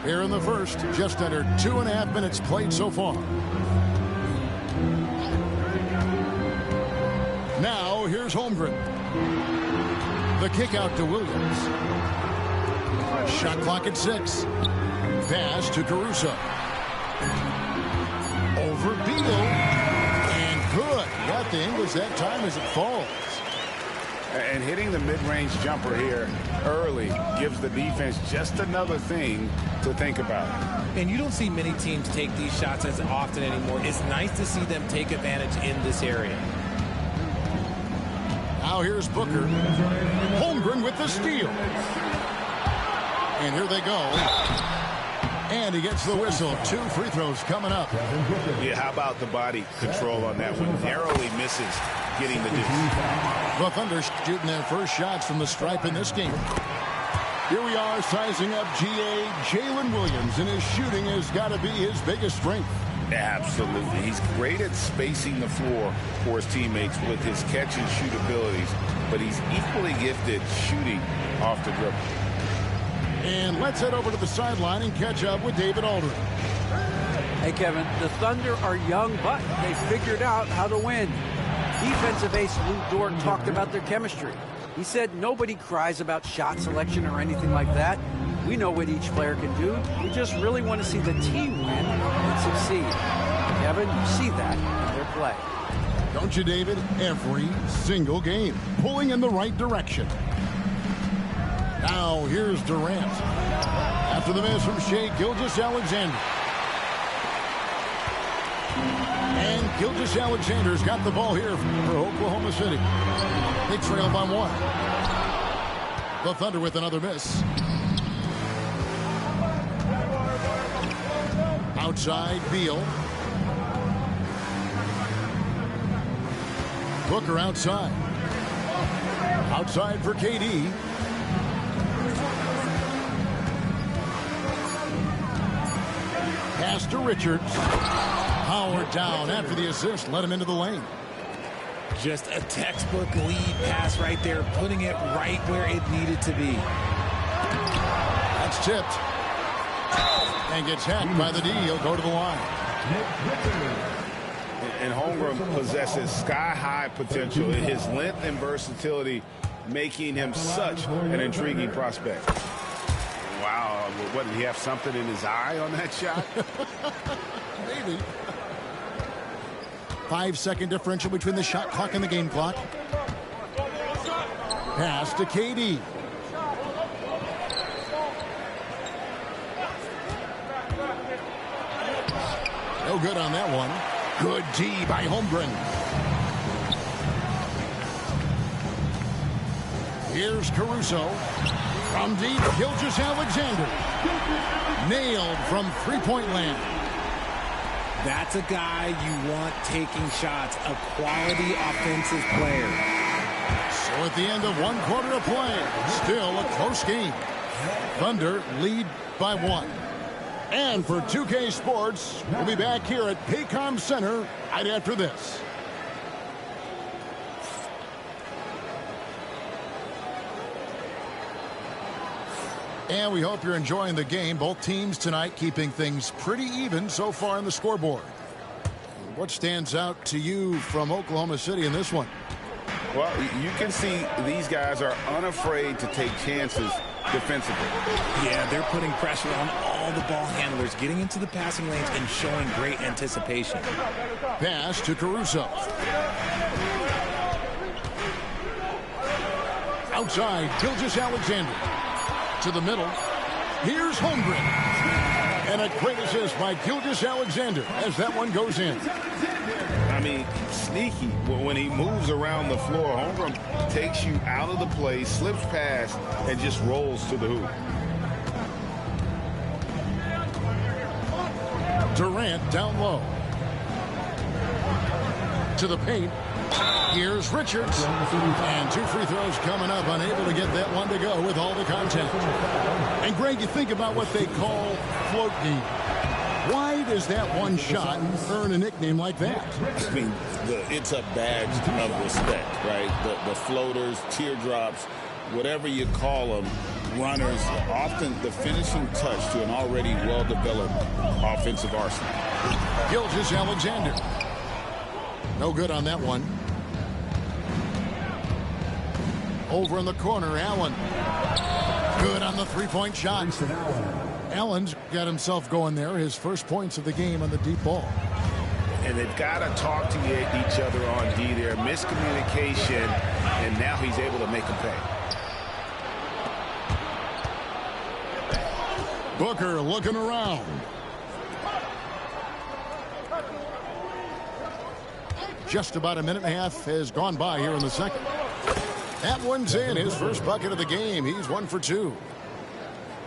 Here in the first, just under 2.5 minutes played so far. Now, here's Holmgren. The kick out to Williams. Shot clock at 6. Pass to Caruso. Over Beal. And good. Got the English that time as it falls. And hitting the mid-range jumper here early gives the defense just another thing to think about. And you don't see many teams take these shots as often anymore. It's nice to see them take advantage in this area. Now here's Booker. Holmgren with the steal. And here they go. And he gets the whistle. 2 free throws coming up. Yeah, how about the body control on that one? Narrowly misses getting the deuce. The Thunder shooting their first shots from the stripe in this game. Here we are sizing up GA Jalen Williams, and his shooting has got to be his biggest strength. Absolutely. He's great at spacing the floor for his teammates with his catch and shoot abilities, but he's equally gifted shooting off the dribble. And let's head over to the sideline and catch up with David Aldridge. Hey, Kevin, the Thunder are young, but they figured out how to win. Defensive ace Lou Dort talked about their chemistry. He said nobody cries about shot selection or anything like that. We know what each player can do. We just really want to see the team win and succeed. Kevin, you see that in their play. Don't you, David? Every single game, pulling in the right direction. Now, here's Durant. After the miss from Shai Gilgeous-Alexander. And Gilgeous-Alexander's got the ball here for Oklahoma City. They trail by 1. The Thunder with another miss. Outside, Beal. Booker outside. Outside for KD. Pass to Richards. Howard down after the assist. Let him into the lane. Just a textbook lead pass right there, putting it right where it needed to be. That's tipped. And gets hacked by the D. He'll go to the line. And Holmgren possesses sky-high potential. His length and versatility making him such an intriguing prospect. Wow, what, did he have something in his eye on that shot? Maybe. 5-second differential between the shot clock and the game clock. Pass to KD. No good on that one. Good D by Holmgren. Here's Caruso. From deep, Gilgeous-Alexander. Nailed from three-point land. That's a guy you want taking shots, a quality offensive player. So at the end of 1 quarter of play, still a close game. Thunder lead by 1. And for 2K Sports, we'll be back here at Paycom Center right after this. And we hope you're enjoying the game. Both teams tonight keeping things pretty even so far on the scoreboard. What stands out to you from Oklahoma City in this one? Well, you can see these guys are unafraid to take chances defensively. Yeah, they're putting pressure on all the ball handlers, getting into the passing lanes and showing great anticipation. Pass to Caruso. Outside, Gilgeous-Alexander. To the middle. Here's Holmgren. And a great assist by Gilgeous-Alexander as that one goes in. I mean, sneaky. When he moves around the floor, Holmgren takes you out of the play, slips past, and just rolls to the hoop. Durant down low. To the paint. Here's Richards. And 2 free throws coming up. Unable to get that one to go with all the contact. And Greg, you think about what they call float game. Why does that one shot earn a nickname like that? I mean, it's a badge of respect, right? The floaters, teardrops, whatever you call them, runners often the finishing touch to an already well-developed offensive arsenal. Gilgeous-Alexander. No good on that one. Over in the corner, Allen. Good on the three-point shot. Allen's got himself going there. His first points of the game on the deep ball. And they've got to talk to each other on D there. Miscommunication, and now he's able to make them pay. Booker looking around. Just about a minute and a half has gone by here in the second. That one's in. His first bucket of the game. He's 1 for 2.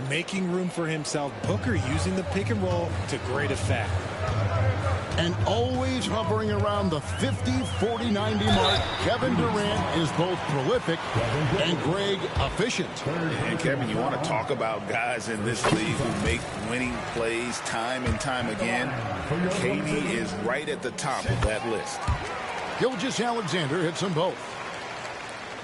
Making room for himself. Booker using the pick and roll to great effect. And always hovering around the 50, 40, 90 mark. Kevin Durant is both prolific and Greg efficient. And Kevin, you want to talk about guys in this league who make winning plays time and time again. KD is right at the top of that list. Gilgeous-Alexander hits them both.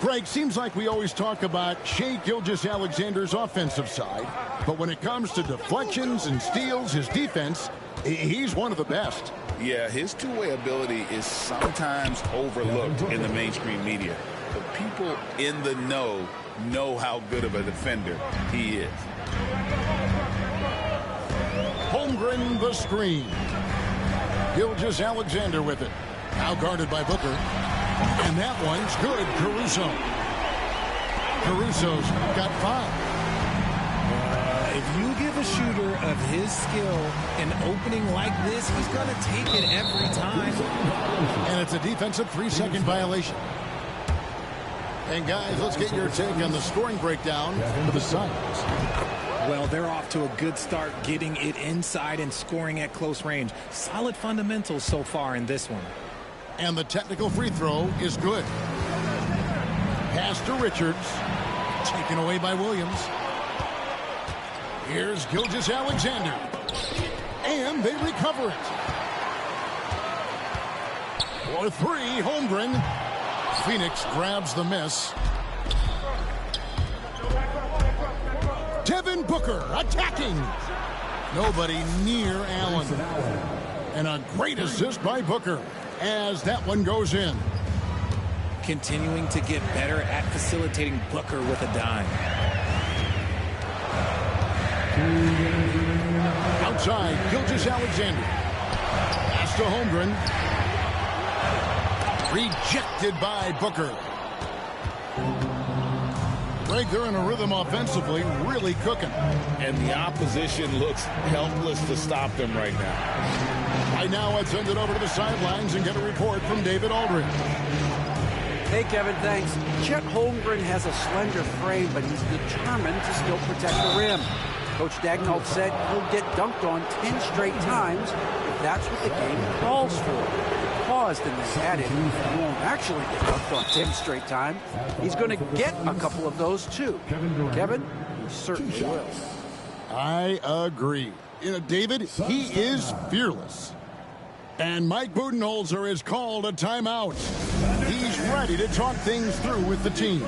Greg, seems like we always talk about Shai Gilgeous-Alexander's offensive side, but when it comes to deflections and steals, his defense, he's one of the best. Yeah, his two-way ability is sometimes overlooked in the mainstream media. But people in the know how good of a defender he is. Holmgren the screen. Gilgeous-Alexander with it. Now guarded by Booker. And that one's good. Caruso. Caruso's got 5. If you give a shooter of his skill an opening like this, he's going to take it every time. And it's a defensive 3-second violation. And guys, let's get your take on the scoring breakdown for the Suns. Well, they're off to a good start getting it inside and scoring at close range. Solid fundamentals so far in this one. And the technical free throw is good. Pass to Richards. Taken away by Williams. Here's Gilgeous-Alexander. And they recover it. For 3, Holmgren. Phoenix grabs the miss. Devin Booker attacking. Nobody near Allen. And a great assist by Booker as that one goes in. Continuing to get better at facilitating Booker with a dime. Outside, Gilgeous-Alexander. Pass to Holmgren. Rejected by Booker. Greg, they're in a rhythm offensively, really cooking. And the opposition looks helpless to stop them right now. Right now, let's send it over to the sidelines and get a report from David Aldridge. Hey, Kevin, thanks. Chet Holmgren has a slender frame, but he's determined to still protect the rim. Coach Dagnall said he'll get dunked on 10 straight times if that's what the game calls for. Paused and then added, he won't actually get dunked on 10 straight times. He's going to get a couple of those, too. Kevin, he certainly will. I agree. You know, David, he is fearless. And Mike Budenholzer has called a timeout. He's ready to talk things through with the team.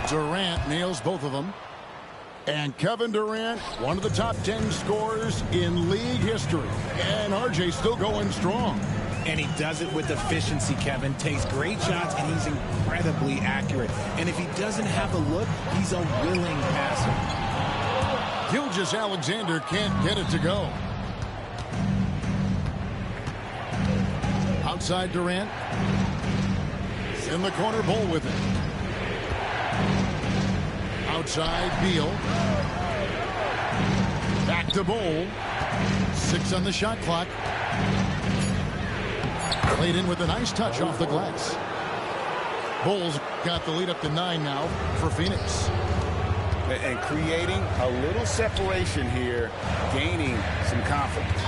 Durant nails both of them. And Kevin Durant, one of the top 10 scorers in league history. And RJ still going strong. And he does it with efficiency, Kevin. Takes great shots, and he's incredibly accurate. And if he doesn't have a look, he's a willing passer. Gilgeous-Alexander can't get it to go. Outside Durant. In the corner, Bull with it. outside, Beal. Back to Bowl. 6 on the shot clock. Played in with a nice touch off the glass. Bulls got the lead up to 9 now for Phoenix. And creating a little separation here, gaining some confidence.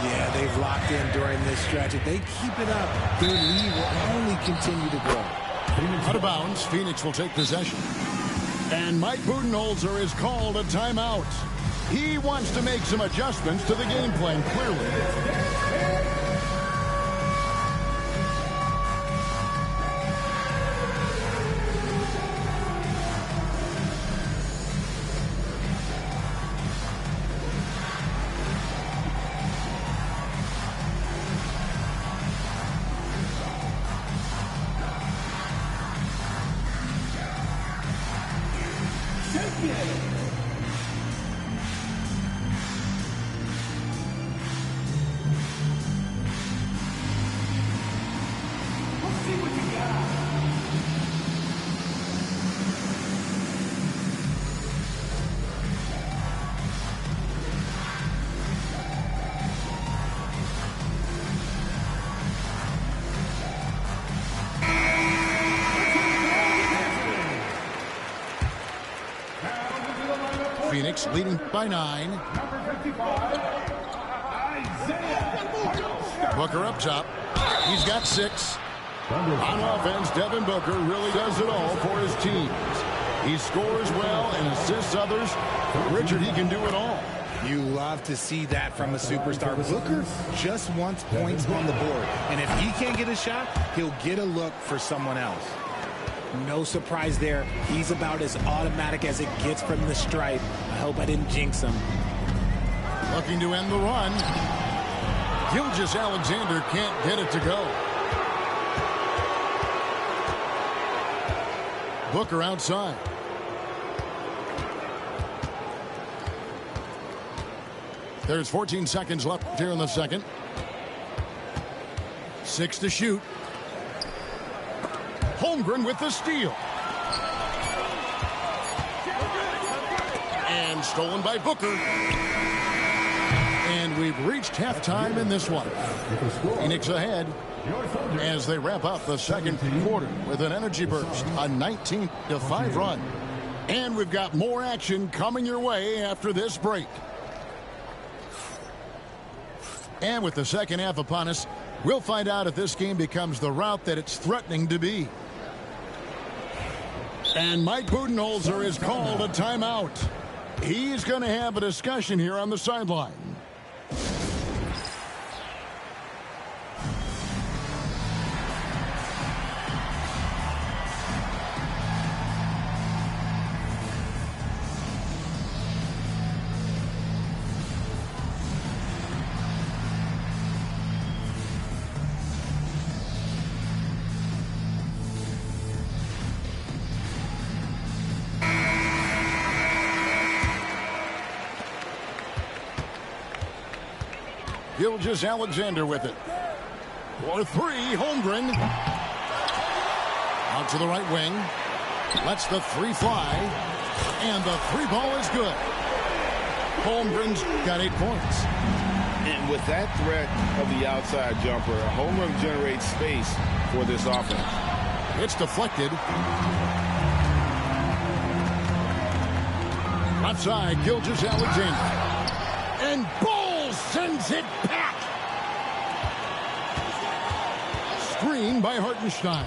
Yeah, they've locked in during this stretch. If they keep it up, their lead will only continue to grow. Out of bounds, Phoenix will take possession. And Mike Budenholzer is called a timeout. He wants to make some adjustments to the game plan, clearly. Phoenix leading by 9. Booker up top. He's got 6. On offense, Devin Booker really does it all for his teams. He scores well and assists others. Richard, he can do it all. You love to see that from a superstar. Booker just wants points on the board. And if he can't get a shot, he'll get a look for someone else. No surprise there. He's about as automatic as it gets from the stripe. I hope I didn't jinx him. Looking to end the run. Gilgeous-Alexander can't get it to go. Booker outside. There's 14 seconds left here in the second. 6 to shoot. Holmgren with the steal. And stolen by Booker. And we've reached halftime in this one. Phoenix ahead as they wrap up the second quarter with an energy burst, a 19-5 run. And we've got more action coming your way after this break. And with the second half upon us, we'll find out if this game becomes the route that it's threatening to be. And Mike Budenholzer is called a timeout. He's going to have a discussion here on the sideline. Gilgeous-Alexander with it. For 3, Holmgren. Out to the right wing. Lets the 3 fly. And the 3 ball is good. Holmgren's got 8 points. And with that threat of the outside jumper, Holmgren generates space for this offense. It's deflected. Outside, Gilgeous-Alexander. And Ball sends it back. Screen by Hartenstein.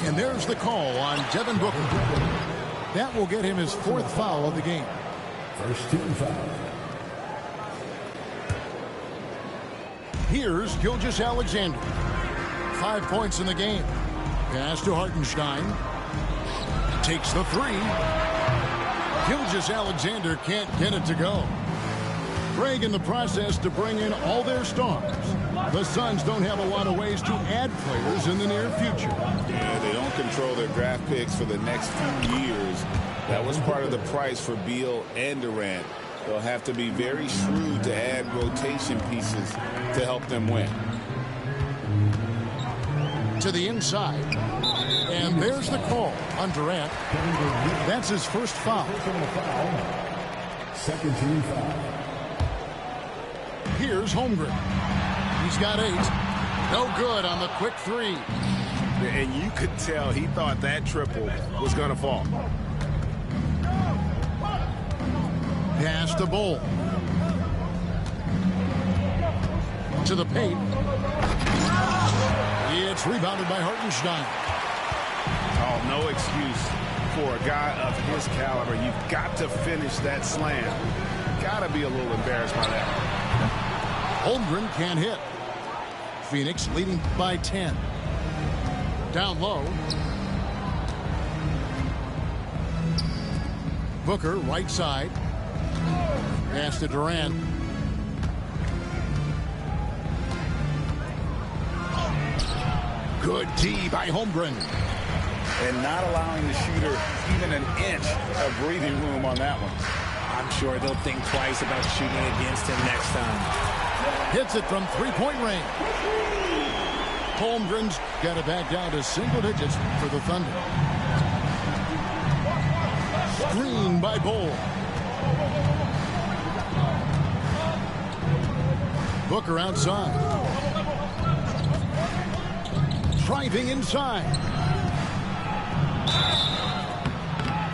And there's the call on Devin Booker. That will get him his 4th foul of the game. First team foul. Here's Gilgeous-Alexander. 5 points in the game. Pass to Hartenstein. Takes the 3. Gilgeous-Alexander can't get it to go. Greg in the process to bring in all their stars. The Suns don't have a lot of ways to add players in the near future. Yeah, they don't control their draft picks for the next few years. That was part of the price for Beal and Durant. They'll have to be very shrewd to add rotation pieces to help them win. To the inside. And there's the call on Durant. That's his first foul. Second team foul. Here's Holmgren. He's got 8. No good on the quick 3. And you could tell he thought that triple was going to fall. Pass to Bull. To the paint. It's rebounded by Hartenstein. Oh, no excuse for a guy of his caliber. You've got to finish that slam. Got to be a little embarrassed by that. Holmgren can't hit. Phoenix leading by 10. Down low. Booker, right side. Pass to Durant. Good D by Holmgren. And not allowing the shooter even an inch of breathing room on that one. I'm sure they'll think twice about shooting against him next time. Hits it from three-point range. Holmgren's got it back down to single digits for the Thunder. Screen by Bull. Booker outside. Driving inside.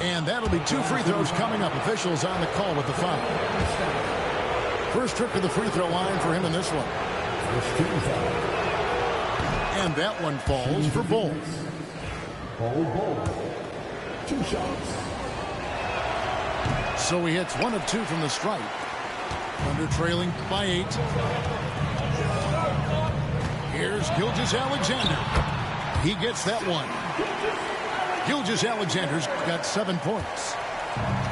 And that'll be 2 free throws coming up. Officials on the call with the foul. First trip to the free throw line for him in this one. And that one falls for Bull. Bull. 2 shots. So he hits 1 of 2 from the stripe. Thunder trailing by 8. Here's Gilgeous-Alexander. He gets that one. Gilgeous-Alexander's got 7 points.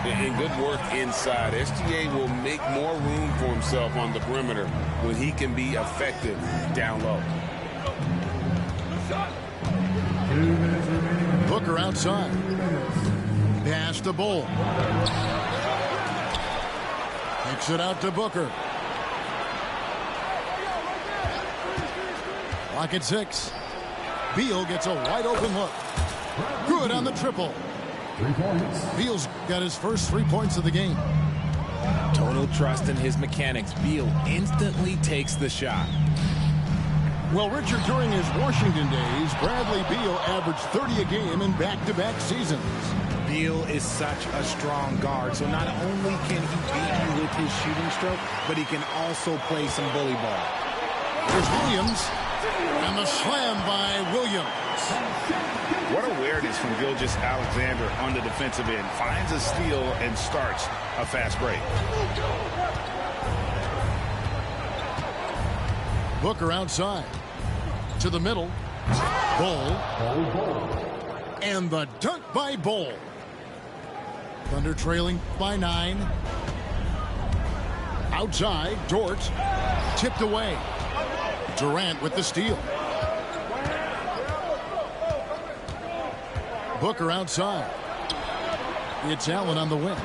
And good work inside. SGA will make more room for himself on the perimeter when he can be effective down low. Booker outside. Pass to Bull. Kicks it out to Booker. Clock at 6. Beal gets a wide open look. Good on the triple. 3 points. Beal's got his first 3 points of the game. Total trust in his mechanics. Beal instantly takes the shot. Well, Richard, during his Washington days, Bradley Beal averaged 30 a game in back-to-back seasons. Beal is such a strong guard, so not only can he beat you with his shooting stroke, but he can also play some bully ball. There's Williams, and the slam by Williams. What awareness from Gilgeous-Alexander on the defensive end. Finds a steal and starts a fast break. Booker outside. To the middle. Bull. And the dunk by Bull. Thunder trailing by 9. Outside, Dort. Tipped away. Durant with the steal. Booker outside. It's Allen on the wing.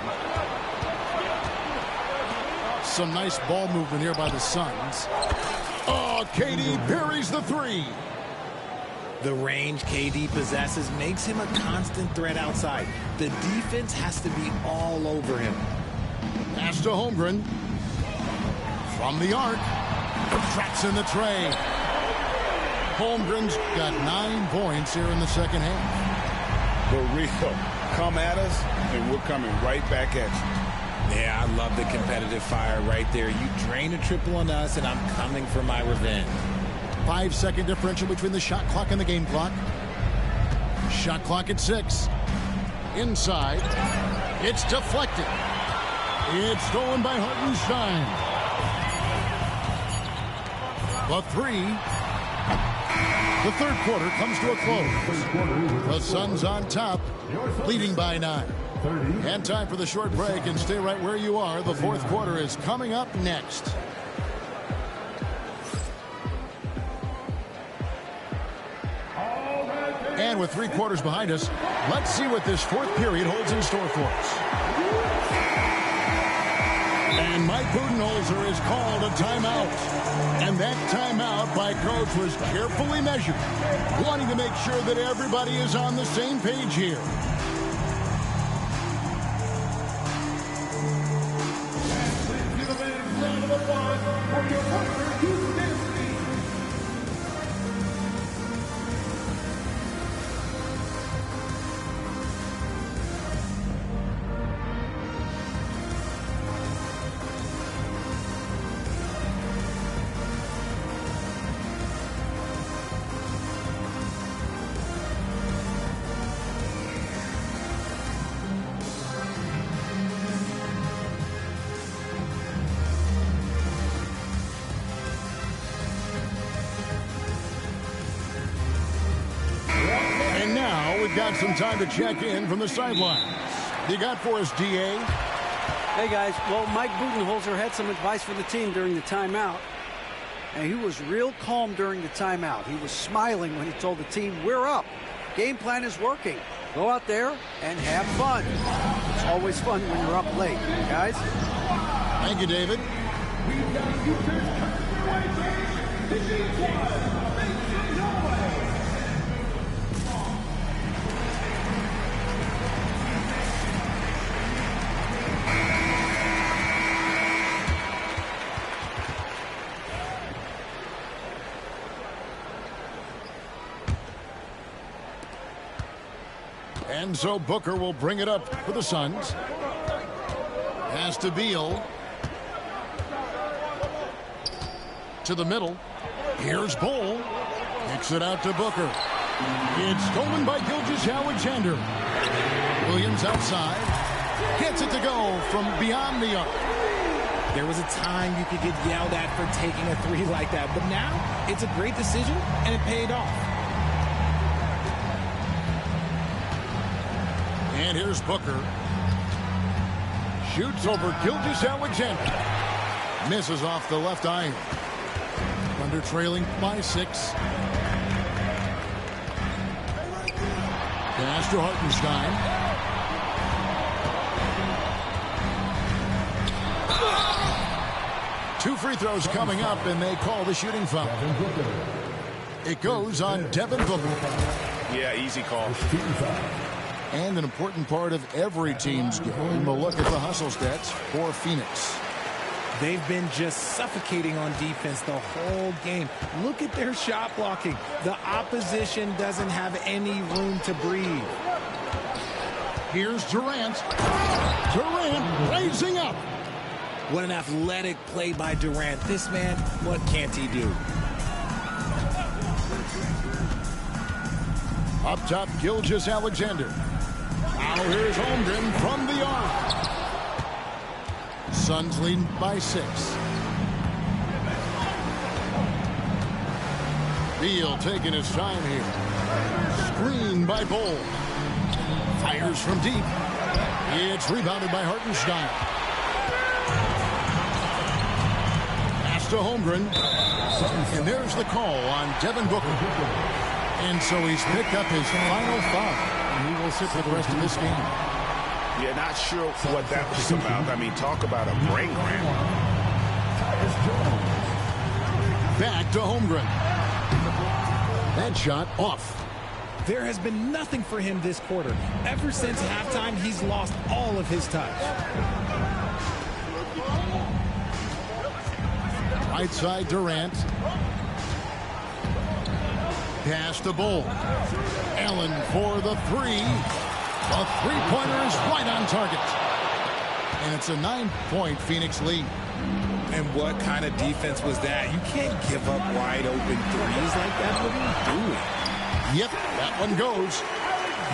Some nice ball movement here by the Suns. Oh, KD buries the 3. The range KD possesses makes him a constant threat outside. The defense has to be all over him. Pass to Holmgren. From the arc. Tracks in the tray. Holmgren's got 9 points here in the second half. The real come at us, and we're coming right back at you. Yeah, I love the competitive fire right there. You drain a triple on us, and I'm coming for my revenge. 5-second differential between the shot clock and the game clock. Shot clock at 6. Inside. It's deflected. It's stolen by Hartenstein. The 3. The third quarter comes to a close. The Suns on top, leading by 9. And time for the short break, and stay right where you are. The fourth quarter is coming up next. And with 3 quarters behind us, let's see what this fourth period holds in store for us. And Mike Budenholzer has called a timeout. And that timeout by Coach was carefully measured, wanting to make sure that everybody is on the same page here. Got some time to check in from the sidelines. You got for us, DA? Hey, guys. Well, Mike Budenholzer had some advice for the team during the timeout. And he was real calm during the timeout. He was smiling when he told the team, we're up. Game plan is working. Go out there and have fun. It's always fun when you're up late, guys. Thank you, David. And so Booker will bring it up for the Suns. Pass to Beal. To the middle. Here's Bull. Kicks it out to Booker. It's stolen by Gilgeous-Alexander. Williams outside. Gets it to go from beyond the arc. There was a time you could get yelled at for taking a three like that, but now it's a great decision, and it paid off. And here's Booker. Shoots over Gilgeous-Alexander. Misses off the left iron. Thunder trailing by 6. Pass to Hartenstein. Two free throws coming up, and they call the shooting foul. It goes on Devin Booker. Yeah, easy call. And an important part of every team's game. We'll look at the hustle stats for Phoenix. They've been just suffocating on defense the whole game. Look at their shot blocking. The opposition doesn't have any room to breathe. Here's Durant. Durant raising up. What an athletic play by Durant. This man, what can't he do? Up top, Gilgeous-Alexander. Now here's Holmgren from the arc. Suns leading by 6. Beal taking his time here. Screen by Bull. Fires from deep. It's rebounded by Hartenstein. Pass to Holmgren. And there's the call on Devin Booker. And so he's picked up his final foul. And he will sit for the rest of this game. Yeah, not sure what that was about. I mean, talk about a brain cramp. Back to Holmgren. That shot off. There has been nothing for him this quarter. Ever since halftime, he's lost all of his touch. Right side, Durant. Pass to Bull. Allen for the 3. The three-pointer is right on target. And it's a 9-point Phoenix lead. And what kind of defense was that? You can't give up wide open threes like that. What are you doing? Yep, that one goes.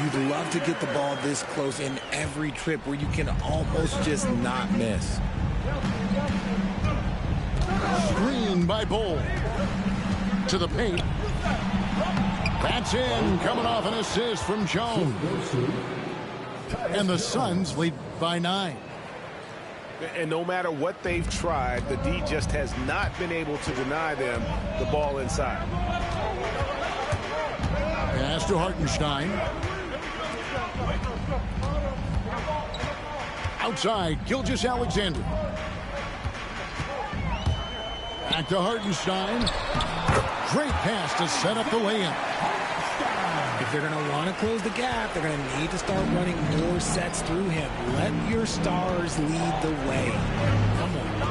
You'd love to get the ball this close in every trip where you can almost just not miss. Screen by Bull. To the paint. That's in, coming off an assist from Jones. And the Suns lead by 9. And no matter what they've tried, the D just has not been able to deny them the ball inside. Pass to Hartenstein. Outside, Gilgeous-Alexander. Back to Hartenstein. Great pass to set up the layup. If they're going to want to close the gap, they're going to need to start running more sets through him. Let your stars lead the way. Come on.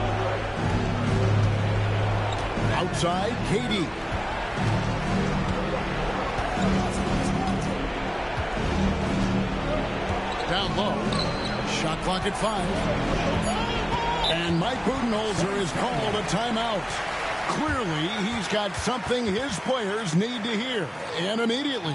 Outside, KD. Down low. Shot clock at 5. And Mike Budenholzer is called a timeout. Clearly, he's got something his players need to hear, and immediately.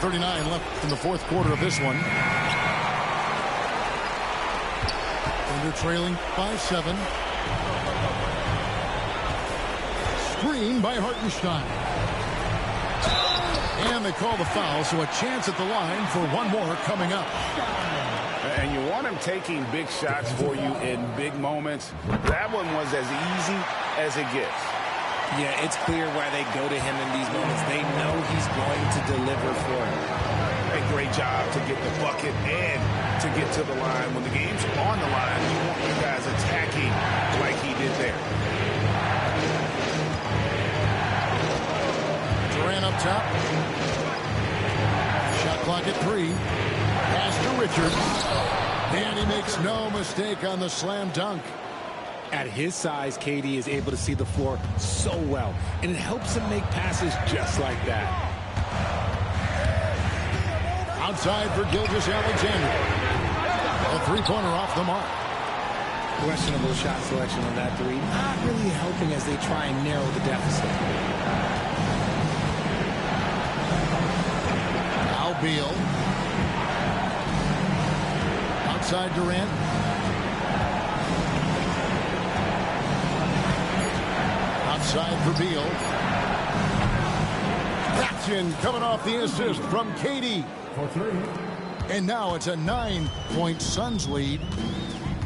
.39 left in the fourth quarter of this one. Thunder trailing by 7. Screen by Hartenstein. And they call the foul, so a chance at the line for one more coming up. And you want him taking big shots for you in big moments. That one was as easy as it gets. Yeah, it's clear why they go to him in these moments. They know he's going to deliver for him. A great job to get the bucket and to get to the line. When the game's on the line, you want you guys attacking like he did there. Durant up top. Shot clock at 3. Pass to Richards. And he makes no mistake on the slam dunk. At his size, KD is able to see the floor so well, and it helps him make passes just like that. Outside for Gilgeous-Alexander. A three-pointer off the mark. Questionable shot selection on that three. Not really helping as they try and narrow the deficit. Now Beal. Outside Durant. Outside for Beal. Action coming off the assist from KD. For 3. And now it's a 9-point Suns lead.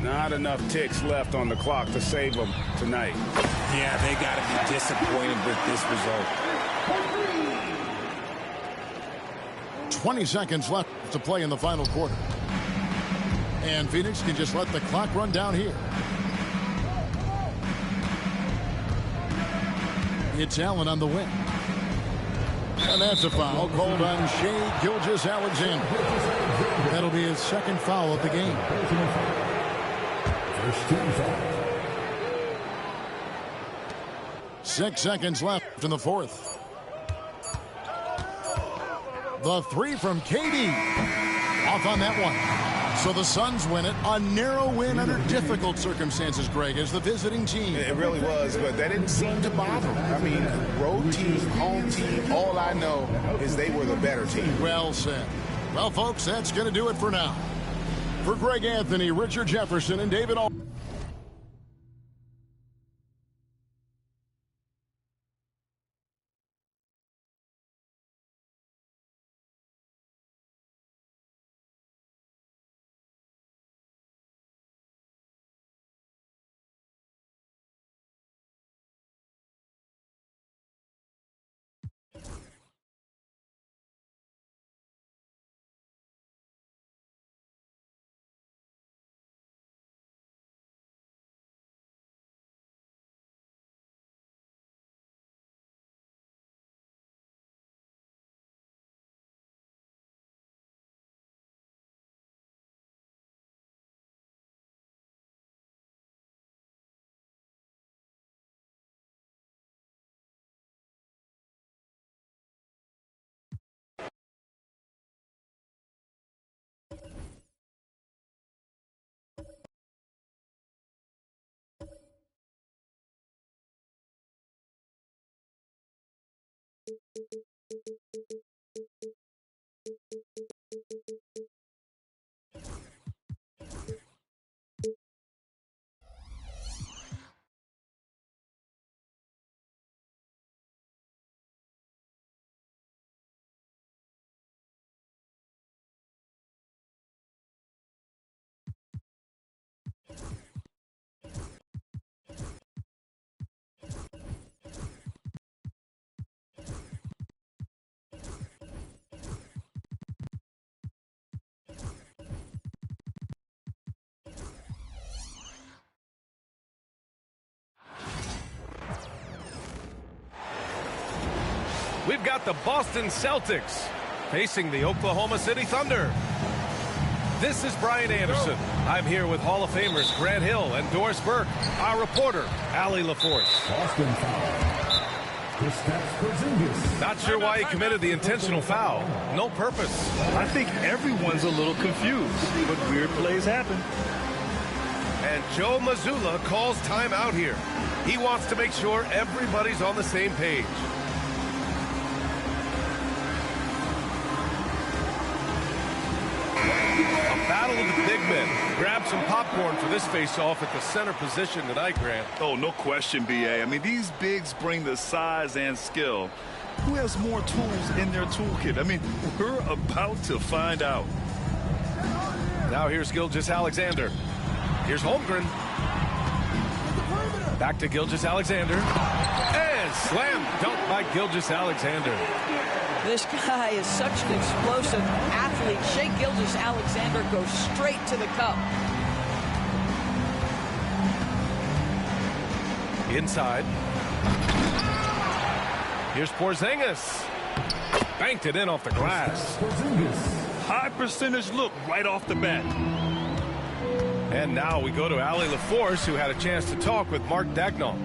Not enough ticks left on the clock to save them tonight. Yeah, they got to be disappointed with this result. 20 seconds left to play in the final quarter. And Phoenix can just let the clock run down here. It's Allen on the wing. And that's a foul called on Shai Gilgeous-Alexander. That'll be his second foul of the game. First team foul. 6 seconds left in the fourth. The three from KD. Off on that one. So the Suns win it. A narrow win under difficult circumstances, Greg, as the visiting team. It really was, but that didn't seem to bother them. I mean, road team, home team, all I know is they were the better team. Well said. Well, folks, that's going to do it for now. For Greg Anthony, Richard Jefferson, and David Al we've got the Boston Celtics facing the Oklahoma City Thunder. This is Brian Anderson. I'm here with Hall of Famers Grant Hill and Doris Burke. Our reporter, Allie LaForce. Boston foul. Not sure why he committed the intentional foul. No purpose. I think everyone's a little confused, but weird plays happen. And Joe Mazzulla calls timeout here. He wants to make sure everybody's on the same page. A battle of the big men. Grab some popcorn for this face-off at the center position tonight, Grant. Oh, no question, B.A. I mean, these bigs bring the size and skill. Who has more tools in their toolkit? I mean, we're about to find out. Now here's Gilgeous-Alexander. Here's Holmgren. Back to Gilgeous-Alexander. And slam dunk by Gilgeous-Alexander. This guy is such an explosive athlete. Shai Gilgeous-Alexander goes straight to the cup. Inside. Here's Porzingis. Banked it in off the glass. High percentage look right off the bat. And now we go to Allie LaForce, who had a chance to talk with Mark Daigneault.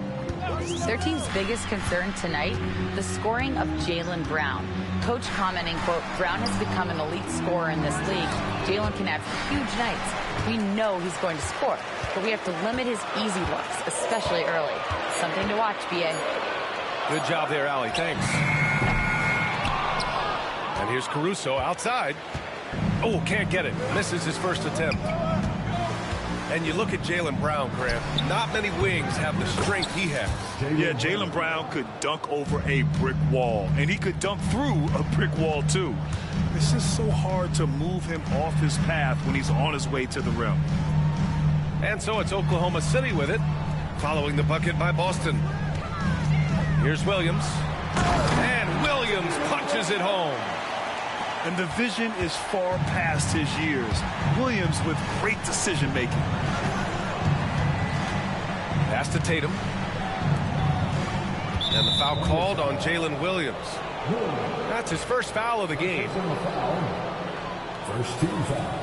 Their team's biggest concern tonight, the scoring of Jaylen Brown. Coach commenting, quote, Brown has become an elite scorer in this league. Jaylen can have huge nights. We know he's going to score, but we have to limit his easy looks, especially early. Something to watch, B.A. Good job there, Allie. Thanks. And here's Caruso outside. Oh, can't get it. Misses his first attempt. And you look at Jaylen Brown, Grant. Not many wings have the strength he has. Yeah, Jaylen Brown could dunk over a brick wall, and he could dunk through a brick wall, too. It's just so hard to move him off his path when he's on his way to the rim. And so it's Oklahoma City with it, following the bucket by Boston. Here's Williams. And Williams punches it home. And the vision is far past his years. Williams with great decision-making. Pass to Tatum. And the foul called on Jalen Williams. That's his first foul of the game. First team foul.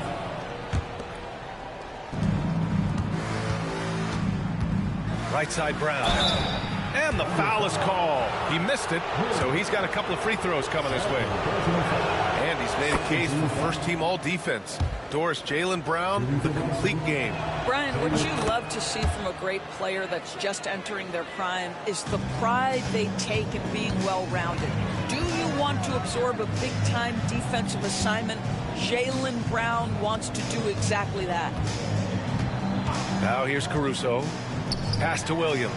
Right side Brown. And the foul is called. He missed it, so he's got a couple of free throws coming his way. And he's made a case for first-team all-defense. Doris, Jaylen Brown, the complete game. Brian, what you love to see from a great player that's just entering their prime is the pride they take in being well-rounded. Do you want to absorb a big-time defensive assignment? Jaylen Brown wants to do exactly that. Now here's Caruso. Pass to Williams.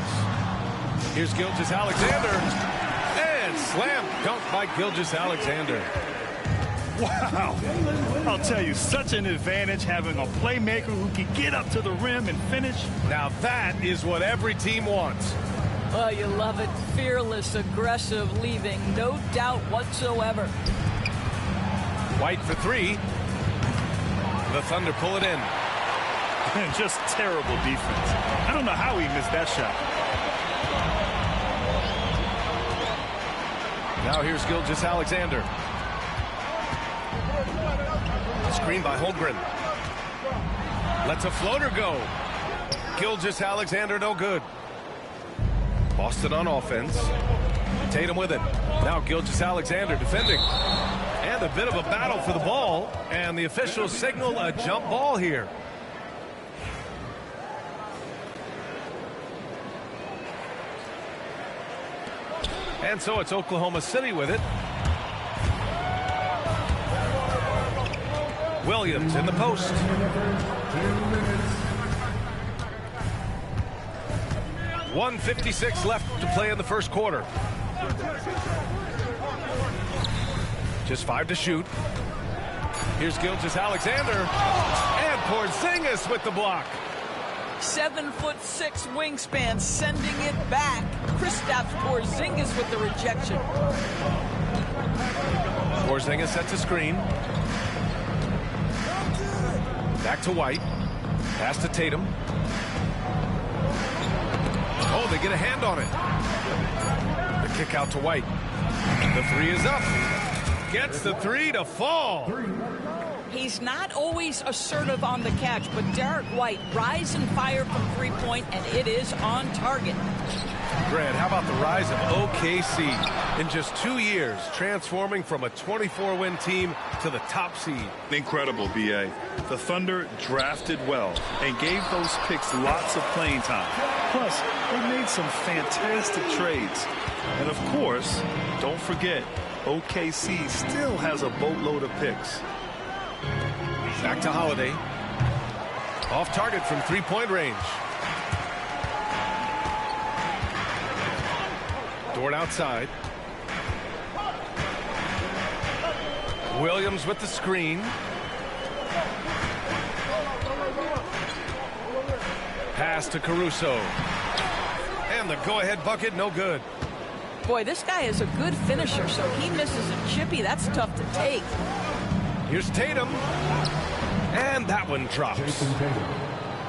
Here's Gilgeous-Alexander. And slam dunk by Gilgeous-Alexander. Wow. I'll tell you, such an advantage having a playmaker who can get up to the rim and finish. Now that is what every team wants. Oh, you love it. Fearless, aggressive, leaving no doubt whatsoever. White for three. The Thunder pull it in. And just terrible defense. I don't know how he missed that shot. Now here's Gilgeous-Alexander. Screen by Holmgren. Lets a floater go. Gilgeous-Alexander no good. Boston on offense. Tatum with it. Now Gilgeous-Alexander defending. And a bit of a battle for the ball. And the officials signal a jump ball here. And so it's Oklahoma City with it. Williams in the post. .156 left to play in the first quarter. Just 5 to shoot. Here's Gilgeous-Alexander. And Porzingis with the block. 7'6" wingspan, sending it back. Kristaps Porzingis with the rejection. Porzingis sets a screen. Back to White. Pass to Tatum. Oh, they get a hand on it. The kick out to White. The three is up. Gets the three to fall. He's not always assertive on the catch, but Derek White rise and fire from three-point, and it is on target. Grant, how about the rise of OKC in just 2 years, transforming from a 24-win team to the top seed? Incredible, B.A. The Thunder drafted well and gave those picks lots of playing time. Plus, they made some fantastic trades. And of course, don't forget, OKC still has a boatload of picks. Back to Holiday. Off target from three-point range. Dort outside. Williams with the screen. Pass to Caruso. And the go-ahead bucket, no good. Boy, this guy is a good finisher, so he misses a chippy. That's tough to take. Here's Tatum. And that one drops.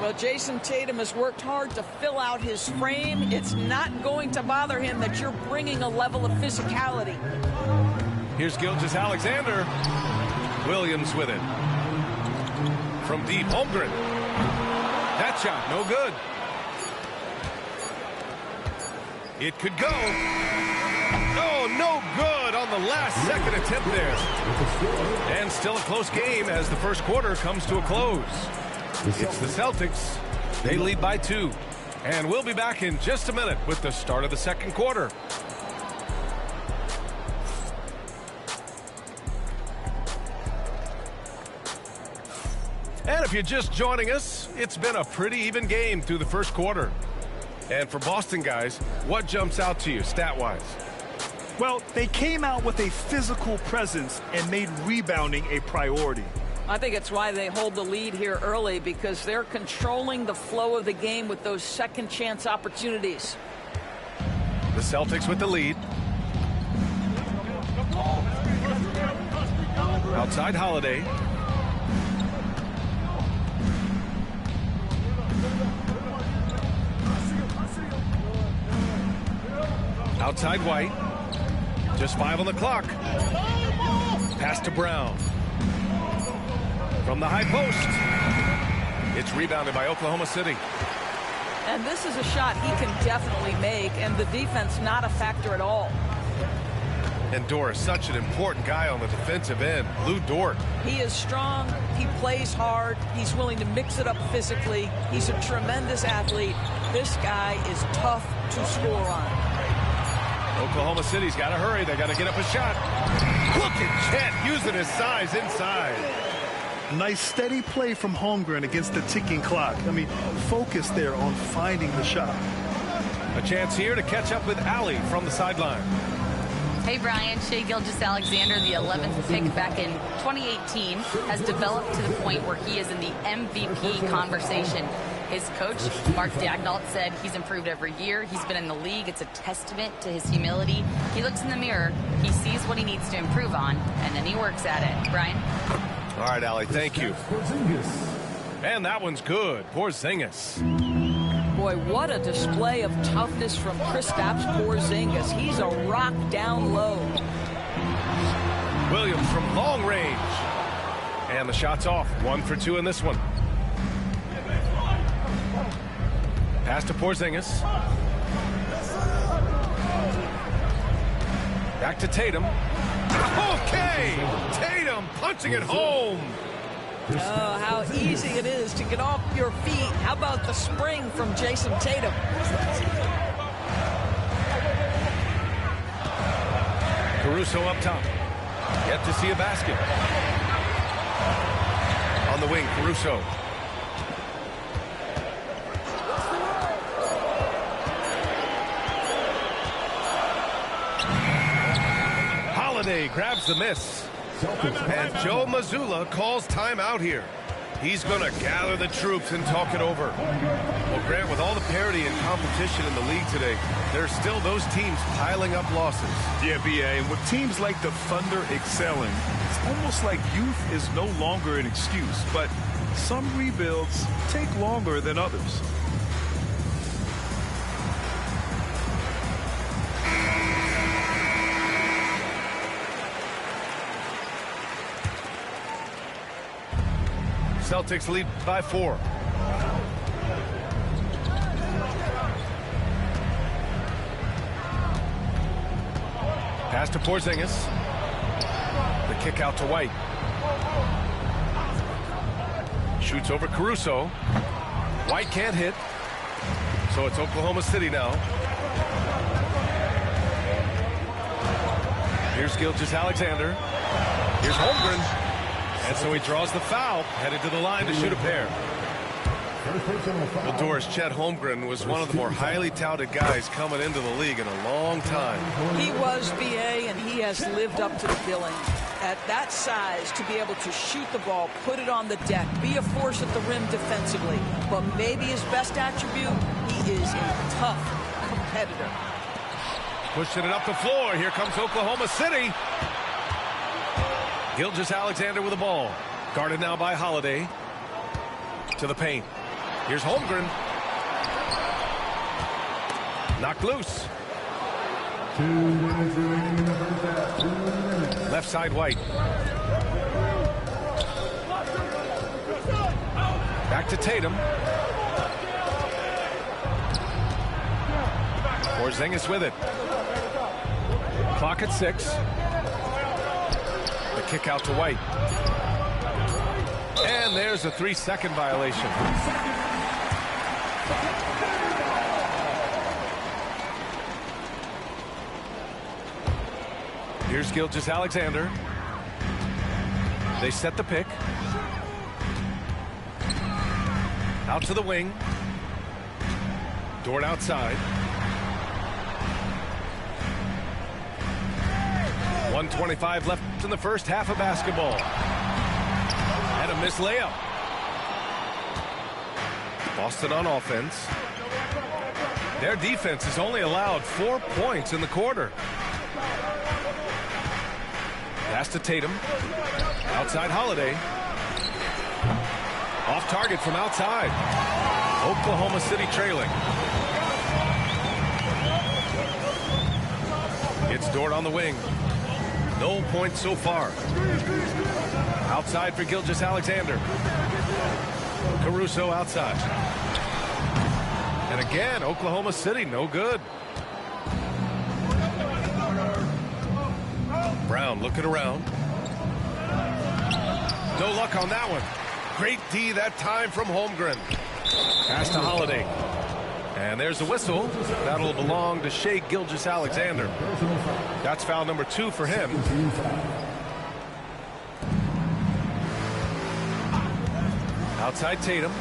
Well, Jason Tatum has worked hard to fill out his frame. It's not going to bother him that you're bringing a level of physicality. Here's Gilgeous-Alexander. Williams with it. From deep, Holmgren. That shot, no good. It could go. Oh, no good on the last second attempt there. And still a close game as the first quarter comes to a close. It's the Celtics. They lead by 2. And we'll be back in just a minute with the start of the second quarter. And if you're just joining us, it's been a pretty even game through the first quarter. And for Boston guys, what jumps out to you stat-wise? Well, they came out with a physical presence and made rebounding a priority. I think it's why they hold the lead here early, because they're controlling the flow of the game with those second chance opportunities. The Celtics with the lead. Outside Holiday. Outside White. Just 5 on the clock. Pass to Brown. From the high post. It's rebounded by Oklahoma City. And this is a shot he can definitely make, and the defense not a factor at all. And Dort is such an important guy on the defensive end. Lou Dort. He is strong. He plays hard. He's willing to mix it up physically. He's a tremendous athlete. This guy is tough to score on. Oklahoma City's got to hurry. They got to get up a shot. Look at Chet using his size inside. Nice steady play from Holmgren against the ticking clock. I mean, focus there on finding the shot. A chance here to catch up with Allie from the sideline. Hey, Brian. Shai Gilgeous-Alexander, the 11th pick back in 2018, has developed to the point where he is in the MVP conversation. His coach, Mark Daignault, said he's improved every year. He's been in the league. It's a testament to his humility. He looks in the mirror, he sees what he needs to improve on, and then he works at it. Brian? All right, Allie, thank you. And that one's good. Porzingis. Boy, what a display of toughness from Kristaps Porzingis. He's a rock down low. Williams from long range. And the shot's off. 1 for 2 in this one. Pass to Porzingis. Back to Tatum. Okay! Tatum punching it home. Oh, how easy it is to get off your feet. How about the spring from Jason Tatum? Caruso up top. Yet to see a basket. On the wing, Caruso. Holiday grabs the miss. And Joe Mazzulla calls timeout here. He's going to gather the troops and talk it over. Well, Grant, with all the parity and competition in the league today, there's still those teams piling up losses. Yeah, B.A., and with teams like the Thunder excelling, it's almost like youth is no longer an excuse. But some rebuilds take longer than others. Celtics lead by 4. Pass to Porzingis. The kick out to White. Shoots over Caruso. White can't hit. So it's Oklahoma City now. Here's Gilgeous-Alexander. Here's Holmgren. And so he draws the foul, headed to the line to shoot a pair. Well, Doris, Chet Holmgren was one of the more highly touted guys coming into the league in a long time. He was, BA, and he has lived up to the billing. At that size, to be able to shoot the ball, put it on the deck, be a force at the rim defensively. But maybe his best attribute, he is a tough competitor. Pushing it up the floor. Here comes Oklahoma City. Gilgeous-Alexander with the ball. Guarded now by Holiday. To the paint. Here's Holmgren. Knocked loose. 2 minutes remaining in the first half. 2 minutes. Left side White. Back to Tatum. Porzingis with it. Clock at 6. The kick out to White. And there's a 3-second violation. Here's Gilgeous-Alexander. They set the pick. Out to the wing. Dort outside. 1:25 left in the first half of basketball. And a missed layup. Boston on offense. Their defense has only allowed 4 points in the quarter. Pass to Tatum. Outside Holiday. Off target from outside. Oklahoma City trailing. It's Dort on the wing. No points so far. Outside for Gilgeous-Alexander. Caruso outside. And again, Oklahoma City, no good. Brown looking around. No luck on that one. Great D that time from Holmgren. Pass to Holiday. And there's a whistle. That'll belong to Shai Gilgeous-Alexander. That's foul number 2 for him. Outside Tatum.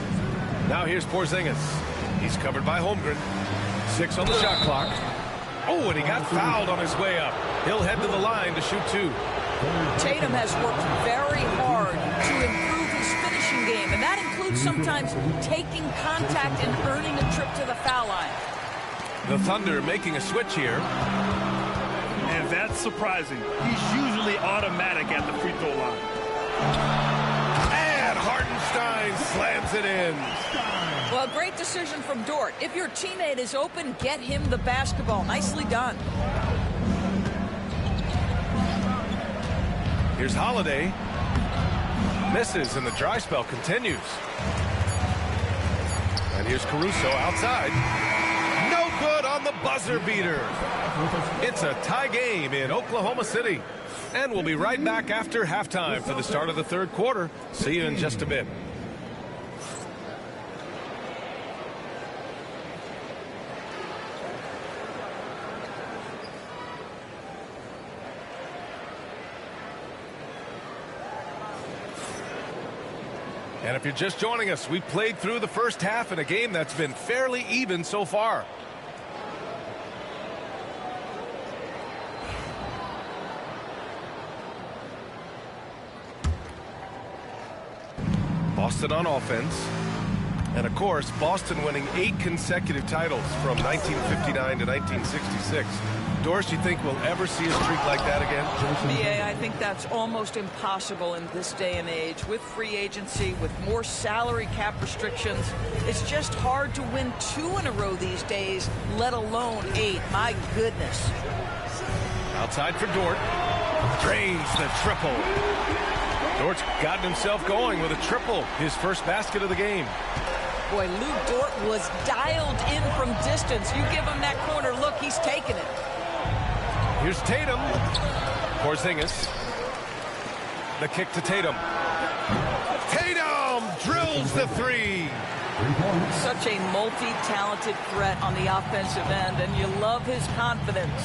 Now here's Porzingis. He's covered by Holmgren. 6 on the shot clock. Oh, and he got fouled on his way up. He'll head to the line to shoot 2. Tatum has worked very hard to improve his finishing game, and that includes sometimes taking contact and earning a trip to the foul line. The Thunder making a switch here. And that's surprising. He's usually automatic at the free throw line. And Hartenstein slams it in. Well, great decision from Dort. If your teammate is open, get him the basketball. Nicely done. Here's Holiday. Misses, and the dry spell continues. And here's Caruso outside. No good on the buzzer beater. It's a tie game in Oklahoma City. And we'll be right back after halftime for the start of the third quarter. See you in just a bit. And if you're just joining us, we played through the first half in a game that's been fairly even so far. Boston on offense. And, of course, Boston winning 8 consecutive titles from 1959 to 1966. Doris, you think we'll ever see a streak like that again? BA, I think that's almost impossible in this day and age. With free agency, with more salary cap restrictions, it's just hard to win 2 in a row these days, let alone 8. My goodness. Outside for Dort. Drains the triple. Dort's gotten himself going with a triple, his first basket of the game. Boy, Lou Dort was dialed in from distance. You give him that corner look, he's taking it. Here's Tatum. Porzingis. The kick to Tatum. Tatum drills the three. Such a multi-talented threat on the offensive end, and you love his confidence.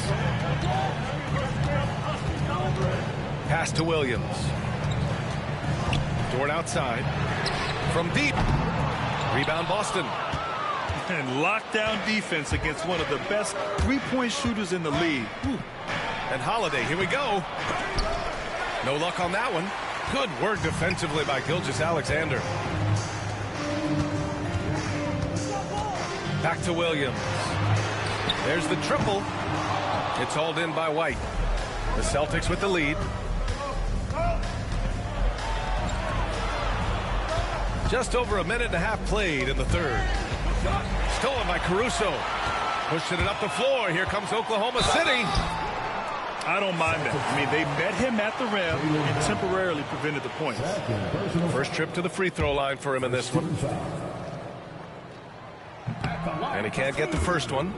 Pass to Williams. Dort outside. From deep. Rebound Boston. And lockdown defense against one of the best three-point shooters in the league. And Holiday, here we go. No luck on that one. Good work defensively by Gilgeous-Alexander. Back to Williams. There's the triple. It's hauled in by White. The Celtics with the lead. Just over a minute and a half played in the third. Stolen by Caruso. Pushing it up the floor. Here comes Oklahoma City. I don't mind that. I mean, they met him at the rim and temporarily prevented the points. First trip to the free throw line for him in this one. And he can't get the first one.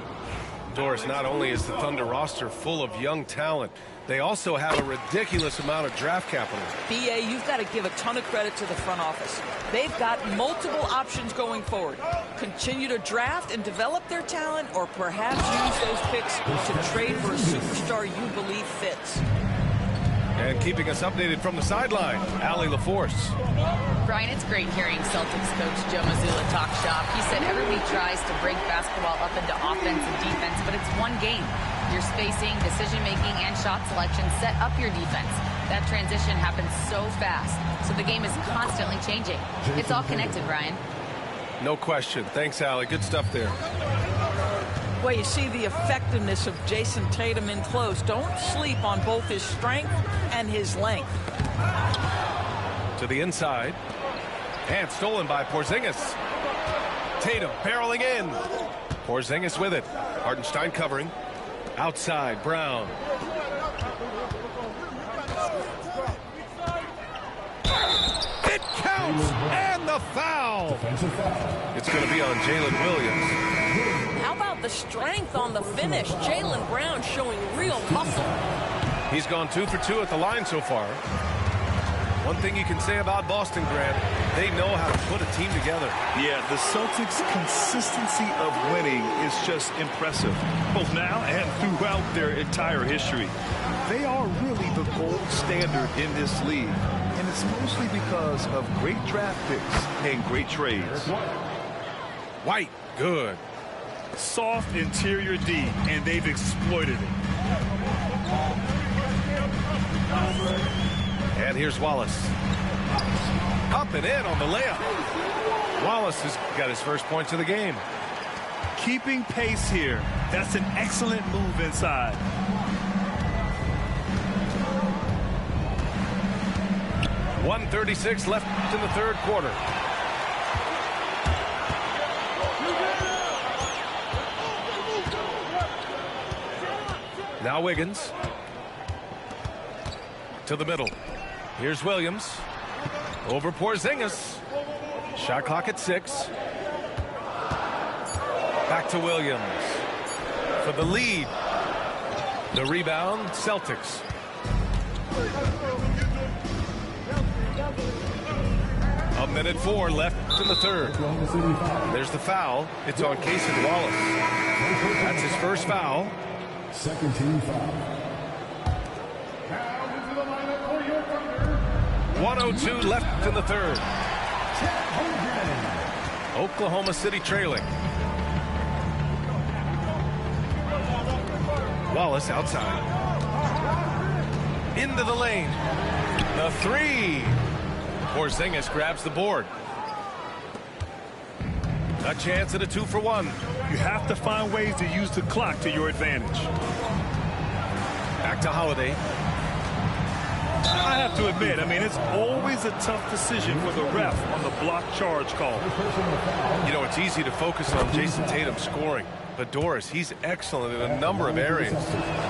Doris, not only is the Thunder roster full of young talent, they also have a ridiculous amount of draft capital. BA, you've got to give a ton of credit to the front office. They've got multiple options going forward. Continue to draft and develop their talent, or perhaps use those picks to trade for a superstar you believe fits. And keeping us updated from the sideline, Allie LaForce. Brian, it's great hearing Celtics coach Joe Mazzulla talk shop. He said everybody tries to break basketball up into offense and defense, but it's one game. Your spacing, decision-making, and shot selection set up your defense. That transition happens so fast, so the game is constantly changing. It's all connected, Brian. No question. Thanks, Allie. Good stuff there. Well, you see the effectiveness of Jason Tatum in close. Don't sleep on both his strength and his length. To the inside. And stolen by Porzingis. Tatum barreling in. Porzingis with it. Hartenstein covering. Outside, Brown. It counts! And the foul! It's going to be on Jalen Williams. How about the strength on the finish? Jalen Brown showing real muscle. He's gone 2 for 2 at the line so far. One thing you can say about Boston, Grant, they know how to put a team together. Yeah, the Celtics' consistency of winning is just impressive, both now and throughout their entire history. They are really the gold standard in this league, and it's mostly because of great draft picks and great trades. White, good. Soft interior D, and they've exploited it. And here's Wallace. Up and in on the layup. Wallace has got his first points of the game. Keeping pace here. That's an excellent move inside. .136 left in the third quarter. Now Wiggins. To the middle. Here's Williams. Over Porzingis. Shot clock at 6. Back to Williams. For the lead. The rebound, Celtics. A minute 4 left in the third. There's the foul. It's on Cason Wallace. That's his first foul. Second team foul. 1:02 left in the third. Oklahoma City trailing. Wallace outside. Into the lane. The three. Porzingis grabs the board. A chance at a 2-for-1. You have to find ways to use the clock to your advantage. Back to Holiday. I have to admit, I mean, it's always a tough decision for the ref on the block charge call. You know, it's easy to focus on Jason Tatum scoring, but Doris, he's excellent in a number of areas.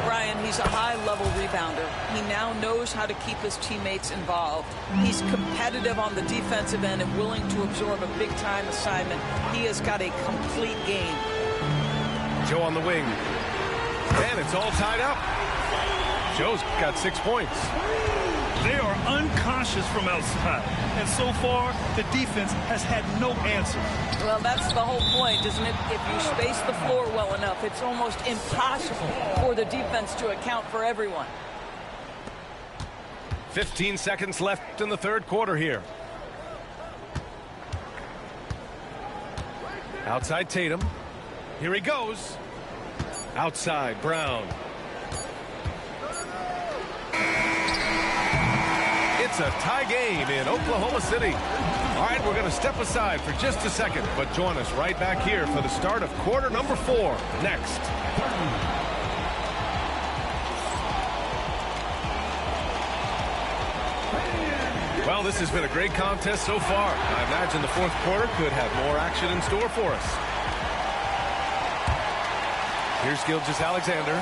Brian, he's He's a high-level rebounder. He now knows how to keep his teammates involved. He's competitive on the defensive end and willing to absorb a big-time assignment. He has got a complete game. Joe on the wing. And it's all tied up. Joe's got 6 points. They are unconscious from outside. And so far, the defense has had no answer. Well, that's the whole point, isn't it? If you space the floor well enough, it's almost impossible for the defense to account for everyone. 15 seconds left in the third quarter here. Outside Tatum. Here he goes. Outside Brown. It's a tie game in Oklahoma City. All right, we're going to step aside for just a second, but join us right back here for the start of quarter number 4 next. Well, this has been a great contest so far. I imagine the fourth quarter could have more action in store for us. Here's Gilgeous-Alexander.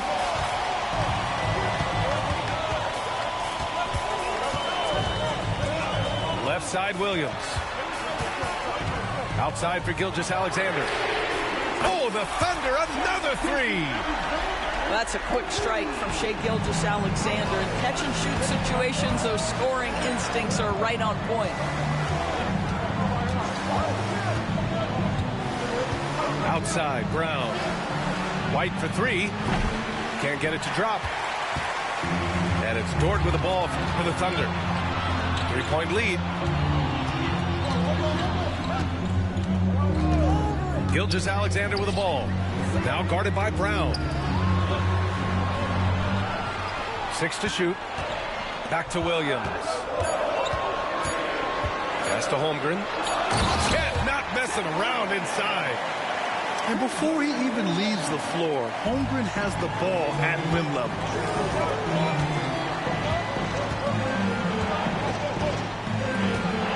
Left side, Williams. Outside for Gilgeous-Alexander. Oh, the Thunder, another three. That's a quick strike from Shai Gilgeous-Alexander. In catch-and-shoot situations, those scoring instincts are right on point. Outside, Brown. White for three. Can't get it to drop. And it's Dort with the ball for the Thunder. 3-point lead. Gilgeous-Alexander with the ball. Now guarded by Brown. 6 to shoot. Back to Williams. Pass to Holmgren. Chet not messing around inside. And before he even leaves the floor, Holmgren has the ball at rim level.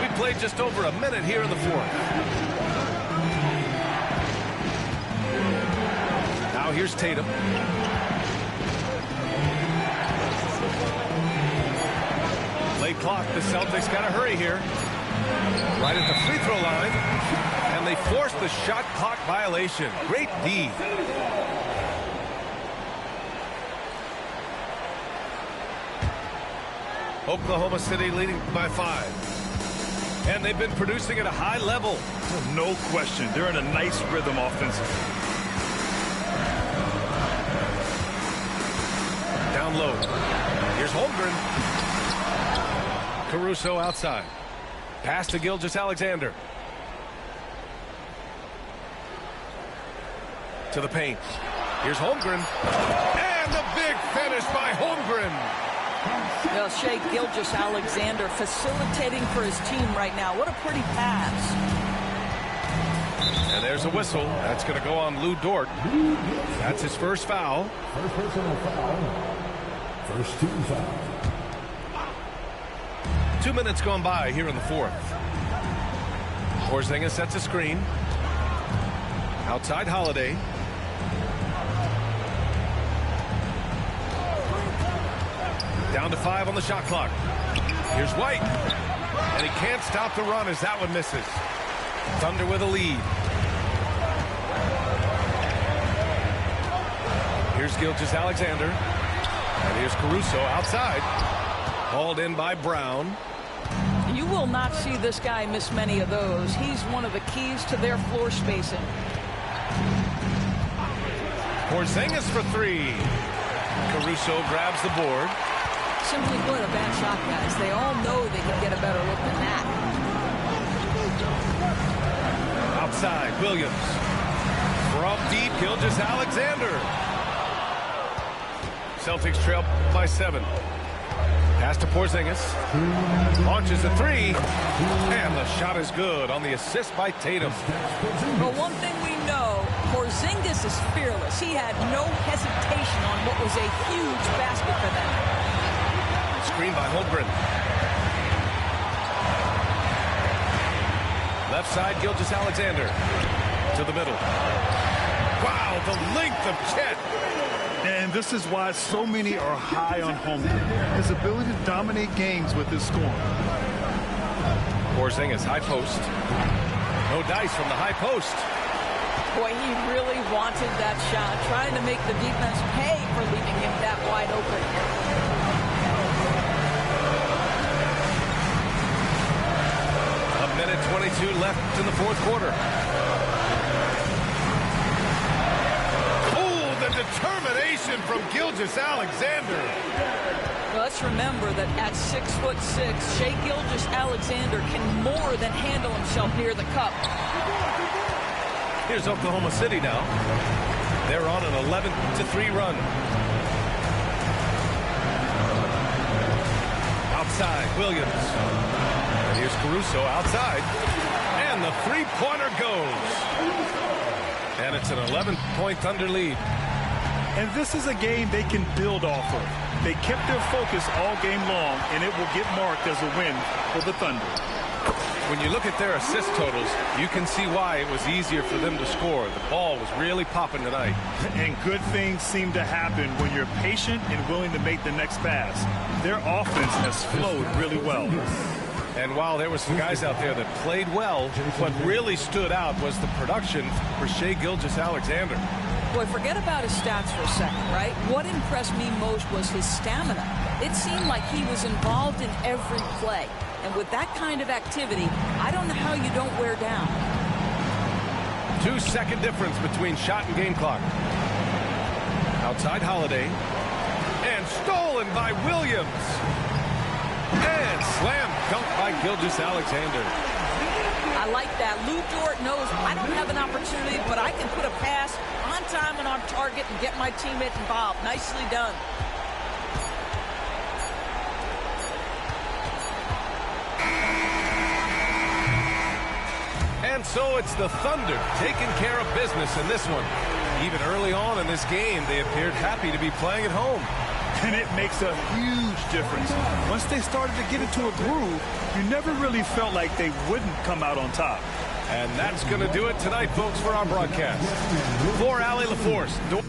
We played just over a minute here in the fourth. Now here's Tatum. Late clock. The Celtics got to hurry here. Right at the free throw line. And they force the shot clock violation. Great D. Oklahoma City leading by 5. And they've been producing at a high level. No question. They're in a nice rhythm offensively. Down low. Here's Holmgren. Caruso outside. Pass to Gilgeous-Alexander. To the paint. Here's Holmgren. And the big finish by Holmgren. Well, Shai Gilgeous-Alexander facilitating for his team right now. What a pretty pass. And there's a whistle. That's going to go on Lou Dort. That's his first foul. First personal foul. First team foul. 2 minutes gone by here in the fourth. Porzingis sets a screen. Outside Holiday. Down to 5 on the shot clock. Here's White. And he can't stop the run as that one misses. Thunder with a lead. Here's Gilgeous-Alexander. And here's Caruso outside. Hauled in by Brown. You will not see this guy miss many of those. He's one of the keys to their floor spacing. Porzingis for 3. Caruso grabs the board. Simply put, a bad shot, guys. They all know they can get a better look than that. Outside, Williams. From deep, Gilgeous-Alexander. Celtics trail by 7. Pass to Porzingis. Launches a 3. And the shot is good on the assist by Tatum. Well, one thing we know, Porzingis is fearless. He had no hesitation on what was a huge basket for them. Screen by Holmgren. Left side, Gilgeous-Alexander. To the middle. Wow, the length of Chet. And And this is why so many are high on Holmgren. His ability to dominate games with his scoring. Porzingis, high post. No dice from the high post. Boy, he really wanted that shot, trying to make the defense pay for leaving him that wide open. A minute 22 left in the fourth quarter. Oh, the determination from Gilgeous-Alexander. Well, let's remember that at 6'6", Shai Gilgeous-Alexander can more than handle himself near the cup. Here's Oklahoma City now. They're on an 11-3 run. Outside, Williams. And here's Caruso outside. And the three-pointer goes. And it's an 11-point Thunder lead. And this is a game they can build off of. They kept their focus all game long, and it will get marked as a win for the Thunder. When you look at their assist totals, you can see why it was easier for them to score. The ball was really popping tonight. And good things seem to happen when you're patient and willing to make the next pass. Their offense has flowed really well. And while there were some guys out there that played well, what really stood out was the production for Shai Gilgeous-Alexander. Boy, forget about his stats for a second, right? What impressed me most was his stamina. It seemed like he was involved in every play. And with that kind of activity, I don't know how you don't wear down. 2-second difference between shot and game clock. Outside Holiday. And stolen by Williams. And slam dunk by Gilgeous-Alexander. I like that. Lou Dort knows I don't have an opportunity, but I can put a pass on time and on target and get my teammate involved. Nicely done. And so it's the Thunder taking care of business in this one. Even early on in this game, they appeared happy to be playing at home. And it makes a huge difference. Once they started to get into a groove, you never really felt like they wouldn't come out on top. And that's going to do it tonight, folks, for our broadcast. For Allie LaForce.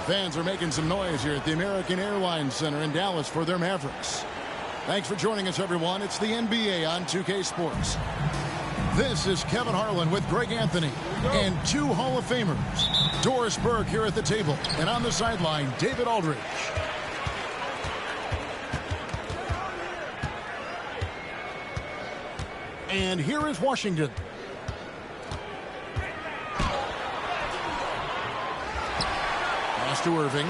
Fans are making some noise here at the American Airlines Center in Dallas for their Mavericks. Thanks for joining us, everyone. It's the NBA on 2K Sports. This is Kevin Harlan with Greg Anthony and two Hall of Famers. Doris Burke here at the table, and on the sideline, David Aldridge. And here is Washington. Pass to Irving.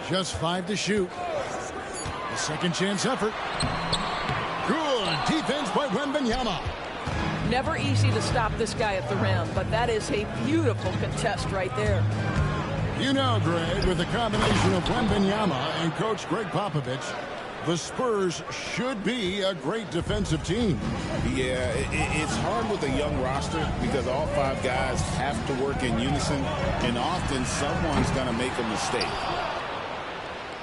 Just 5 to shoot. A second chance effort. Good defense by Wembanyama. Never easy to stop this guy at the rim, but that is a beautiful contest right there. You know, Greg, with the combination of Wembanyama and Coach Greg Popovich, the Spurs should be a great defensive team. Yeah, it's hard with a young roster because all 5 guys have to work in unison, and often someone's going to make a mistake.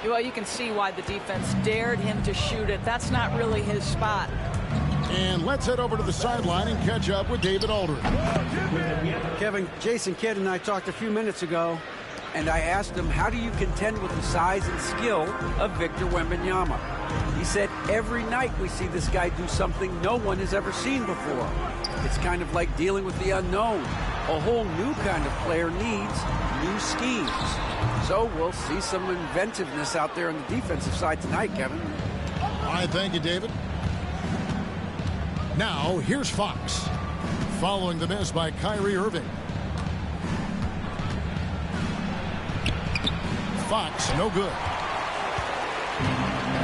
Well, you can see why the defense dared him to shoot it. That's not really his spot. And let's head over to the sideline and catch up with David Aldridge. Kevin, Jason Kidd and I talked a few minutes ago, and I asked him, how do you contend with the size and skill of Victor Wembanyama? He said, every night we see this guy do something no one has ever seen before. It's kind of like dealing with the unknown. A whole new kind of player needs new schemes. So we'll see some inventiveness out there on the defensive side tonight, Kevin. I thank you, David. Now, here's Fox. Following the miss by Kyrie Irving. Fox, no good.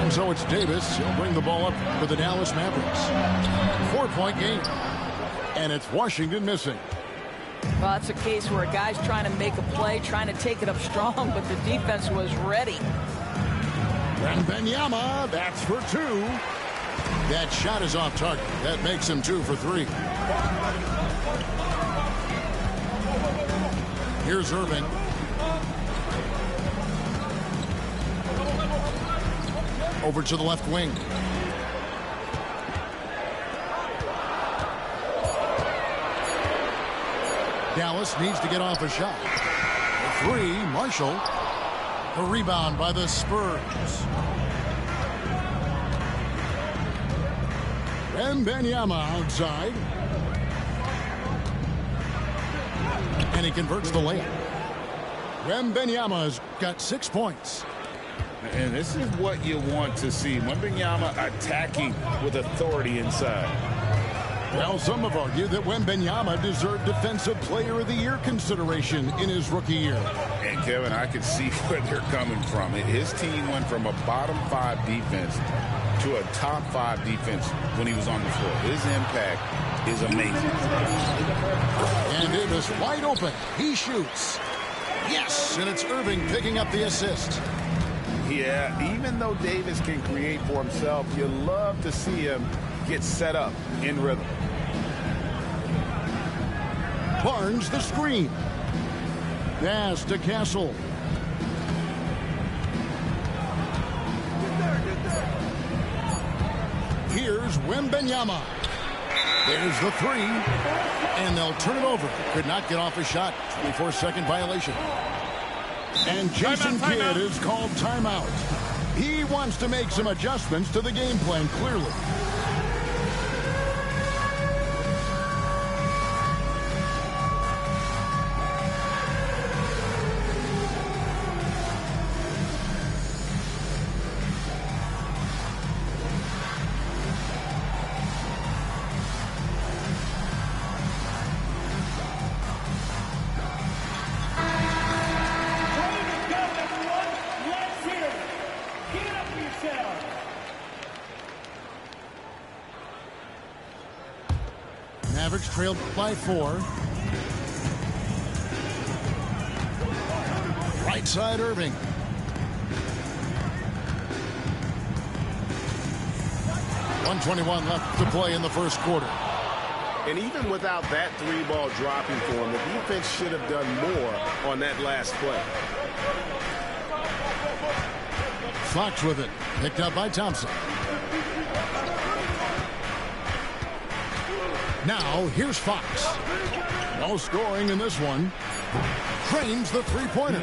And so it's Davis. He'll bring the ball up for the Dallas Mavericks. 4-point game. And it's Washington missing. Well, that's a case where a guy's trying to make a play, trying to take it up strong, but the defense was ready. Wembanyama, that's for 2. That shot is off target. That makes him 2 for 3. Here's Irving. Over to the left wing. Dallas needs to get off a shot. The 3, Marshall. The rebound by the Spurs. Wembanyama outside. And he converts the layup. Wembanyama's got 6 points. And this is what you want to see. Wembanyama attacking with authority inside. Well, some have argued that Wembanyama deserved Defensive Player of the Year consideration in his rookie year. And, Kevin, I can see where they're coming from. His team went from a bottom 5 defense to a top 5 defense when he was on the floor. His impact is amazing. And Davis wide open. He shoots. Yes, and it's Irving picking up the assist. Yeah, even though Davis can create for himself, you love to see him get set up in rhythm. Barnes the screen. Pass to Castle. Here's Wembanyama. There's the 3. And they'll turn it over. Could not get off a shot. 24-second violation. And Jason Kidd is called timeout. He wants to make some adjustments to the game plan, clearly. Mavericks trailed by 4. Right side Irving. .121 left to play in the first quarter. And even without that 3-ball dropping for him, the defense should have done more on that last play. Fox with it. Picked up by Thompson. Now, here's Fox. No scoring in this one. Trains the three-pointer.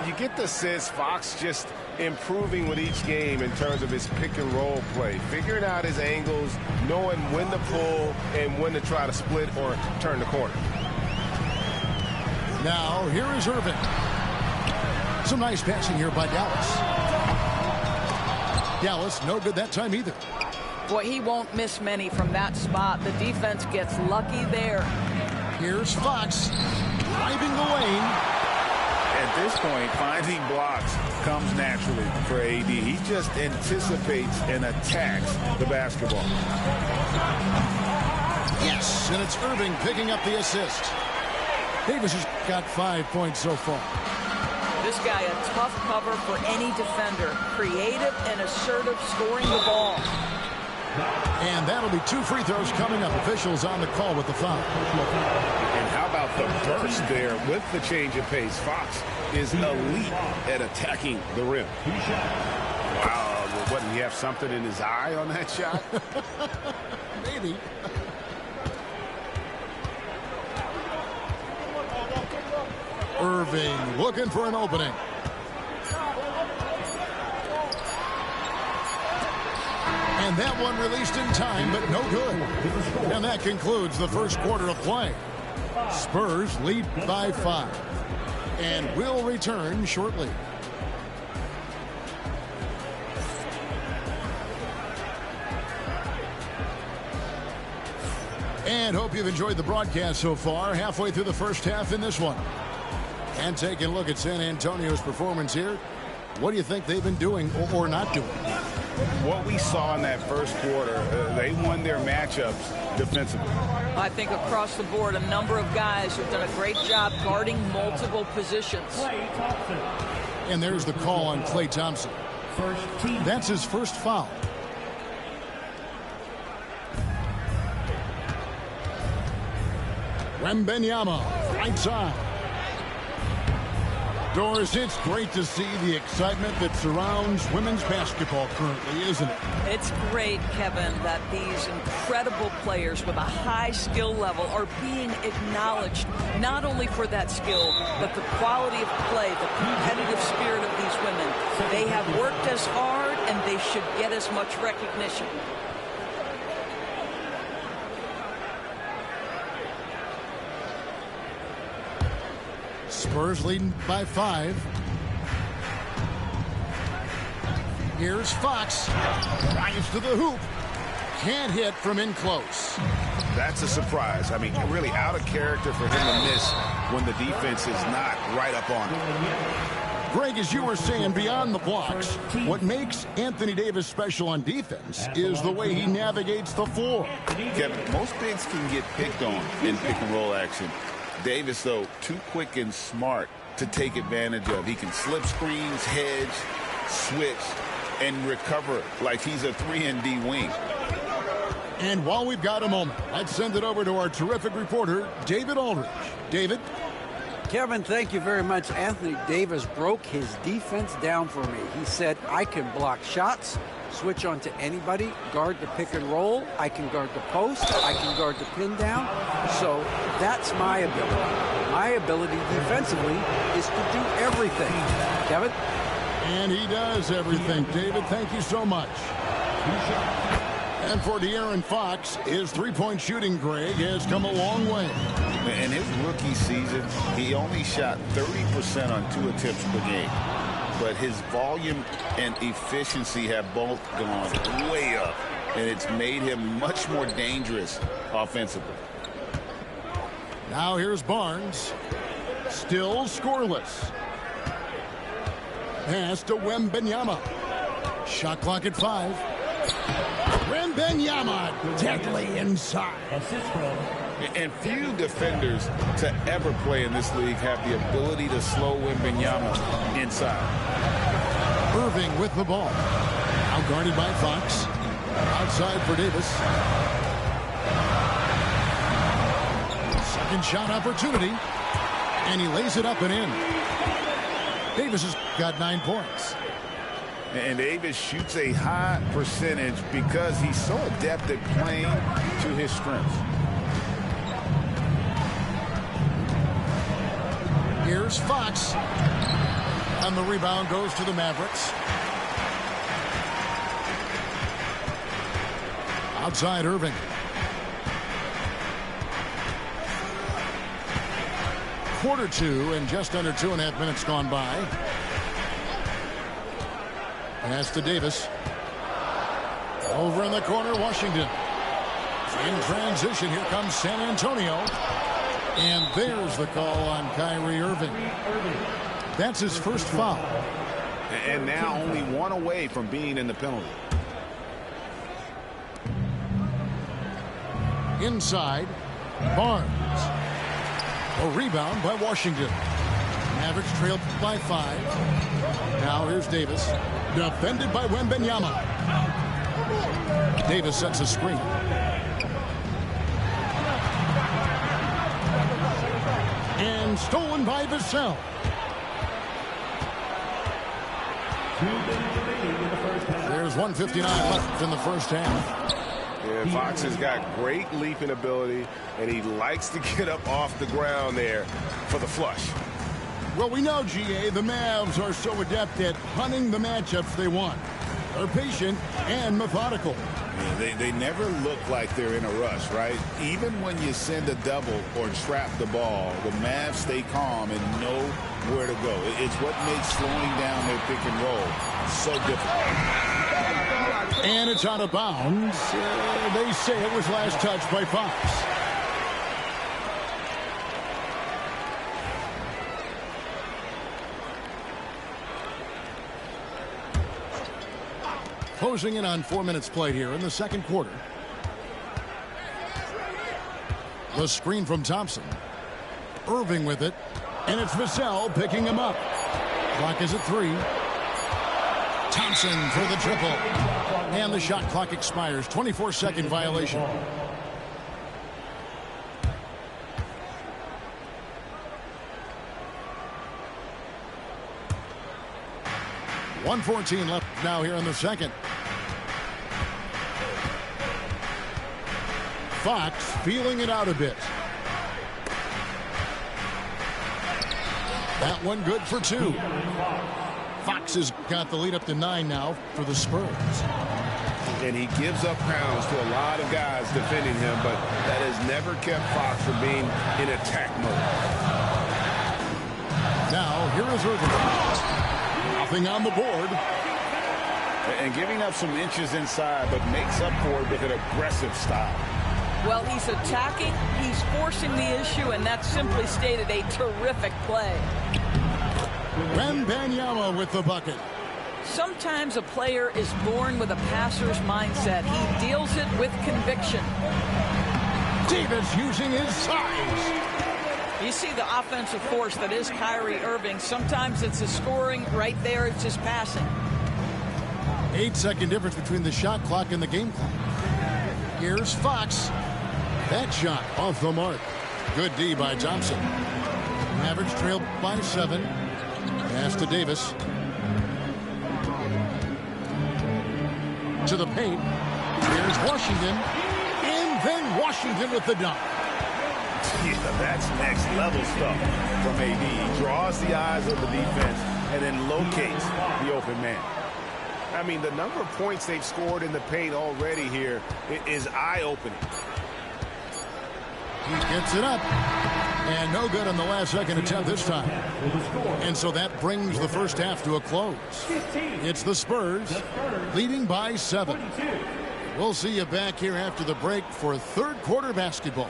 You get the sense Fox just improving with each game in terms of his pick-and-roll play. Figuring out his angles, knowing when to pull and when to try to split or turn the corner. Now, here is Irving. Some nice passing here by Dallas. Dallas, no good that time either. Boy, he won't miss many from that spot. The defense gets lucky there. Here's Fox driving the lane. At this point, finding blocks comes naturally for AD. He just anticipates and attacks the basketball. Yes, and it's Irving picking up the assist. Davis has got 5 points so far. This guy a tough cover for any defender. Creative and assertive scoring the ball. And that'll be 2 free throws coming up. Officials on the call with the foul. And how about the burst there with the change of pace? Fox is elite at attacking the rim. Wow, what, did he have something in his eye on that shot? Maybe. Irving looking for an opening. And that one released in time, but no good. And that concludes the first quarter of play. Spurs lead by 5. And will return shortly. And hope you've enjoyed the broadcast so far. Halfway through the first half in this one. And taking a look at San Antonio's performance here. What do you think they've been doing or not doing? What we saw in that first quarter, they won their matchups defensively. I think across the board, a number of guys who've done a great job guarding multiple positions. And there's the call on Klay Thompson. That's his first foul. Wembanyama, right side. Doris, it's great to see the excitement that surrounds women's basketball currently, isn't it? It's great, Kevin, that these incredible players with a high skill level are being acknowledged, not only for that skill, but the quality of play, the competitive spirit of these women. They have worked as hard, and they should get as much recognition. Spurs leading by 5. Here's Fox. Drives to the hoop. Can't hit from in close. That's a surprise. I mean, really out of character for him to miss when the defense is not right up on him. Greg, as you were saying, beyond the blocks, what makes Anthony Davis special on defense is the way he navigates the floor. Kevin, most bigs can get picked on in pick-and-roll action. Davis, though, too quick and smart to take advantage of. He can slip screens, hedge, switch, and recover like he's a 3-and-D wing. And while we've got a moment, let's send it over to our terrific reporter, David Aldridge. David? Kevin, thank you very much. Anthony Davis broke his defense down for me. He said, I can block shots, switch on to anybody, guard the pick and roll, I can guard the post, I can guard the pin down. So that's my ability. My ability defensively is to do everything. Kevin? And he does everything. David, thank you so much. And for De'Aaron Fox, his three-point shooting, Greg, has come a long way. In his rookie season, he only shot 30% on 2 attempts per game. But his volume and efficiency have both gone way up, and it's made him much more dangerous offensively. Now here's Barnes. Still scoreless. Pass to Wembanyama. Shot clock at 5. Wembanyama deadly inside. And few defenders to ever play in this league have the ability to slow Wembanyama inside. Irving with the ball. Now guarded by Fox. Outside for Davis. Second shot opportunity. And he lays it up and in. Davis has got 9 points. And Davis shoots a high percentage because he's so adept at playing to his strengths. Here's Fox. And the rebound goes to the Mavericks. Outside Irving. Quarter 2 and just under 2.5 minutes gone by. Pass to Davis. Over in the corner, Washington. In transition, here comes San Antonio. And there's the call on Kyrie Irving. That's his first foul. And now only one away from being in the penalty. Inside, Barnes. A rebound by Washington. Mavericks trailed by 5. Now here's Davis. Defended by Wembanyama. Davis sets a screen. And stolen by Vassell. There's 1:59 left in the first half. Yeah, Fox has got great leaping ability, and he likes to get up off the ground there for the flush. Well, we know, GA, the Mavs are so adept at hunting the matchups they want. They're patient and methodical. Yeah, they never look like they're in a rush, right? Even when you send a double or trap the ball, the Mavs stay calm and know where to go. It's what makes slowing down their pick and roll so difficult. And it's out of bounds. They say it was last touched by Fox. Closing in on 4 minutes played here in the second quarter. The screen from Thompson. Irving with it. And it's Vassell picking him up. Clock is at 3. Thompson for the triple. And the shot clock expires. 24-second violation. .114 left now here in the second. Fox feeling it out a bit. That one good for 2. Fox has got the lead up to 9 now for the Spurs. And he gives up pounds to a lot of guys defending him, but that has never kept Fox from being in attack mode. Now, here is Irving. Nothing on the board. And giving up some inches inside, but makes up for it with an aggressive style. Well, he's attacking, he's forcing the issue, and that's simply stated a terrific play. Wembanyama with the bucket. Sometimes a player is born with a passer's mindset. He deals it with conviction. Davis using his size. You see the offensive force that is Kyrie Irving. Sometimes it's his scoring. Right there, it's his passing. 8-second difference between the shot clock and the game clock. Here's Fox. That shot off the mark. Good D by Thompson. Mavericks trailed by 7. Pass to Davis. To the paint. Here's Washington. And then Washington with the dunk. Yeah, that's next level stuff from AD. He draws the eyes of the defense and then locates the open man. I mean, the number of points they've scored in the paint already here is eye-opening. He gets it up. And no good on the last second attempt this time. And so that brings the first half to a close. It's the Spurs leading by 7. We'll see you back here after the break for third quarter basketball.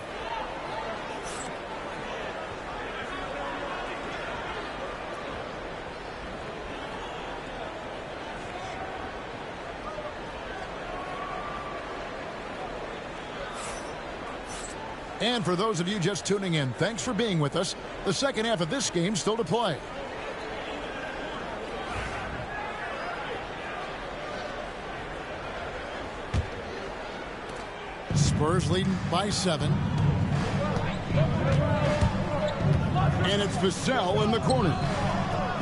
And for those of you just tuning in, thanks for being with us. The second half of this game still to play. Spurs leading by 7. And it's Vassell in the corner.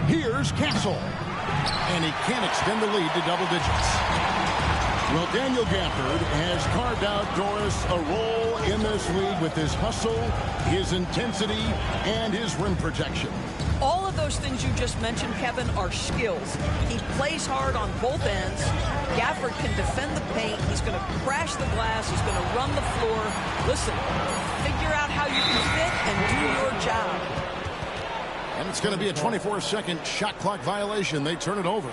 Here's Castle. And he can't extend the lead to double digits. Well, Daniel Gafford has carved out Doris a role in this league with his hustle, his intensity, and his rim protection. All of those things you just mentioned, Kevin, are skills. He plays hard on both ends. Gafford can defend the paint. He's going to crash the glass. He's going to run the floor. Listen, figure out how you can fit and do your job. And it's going to be a 24-second shot clock violation. They turn it over.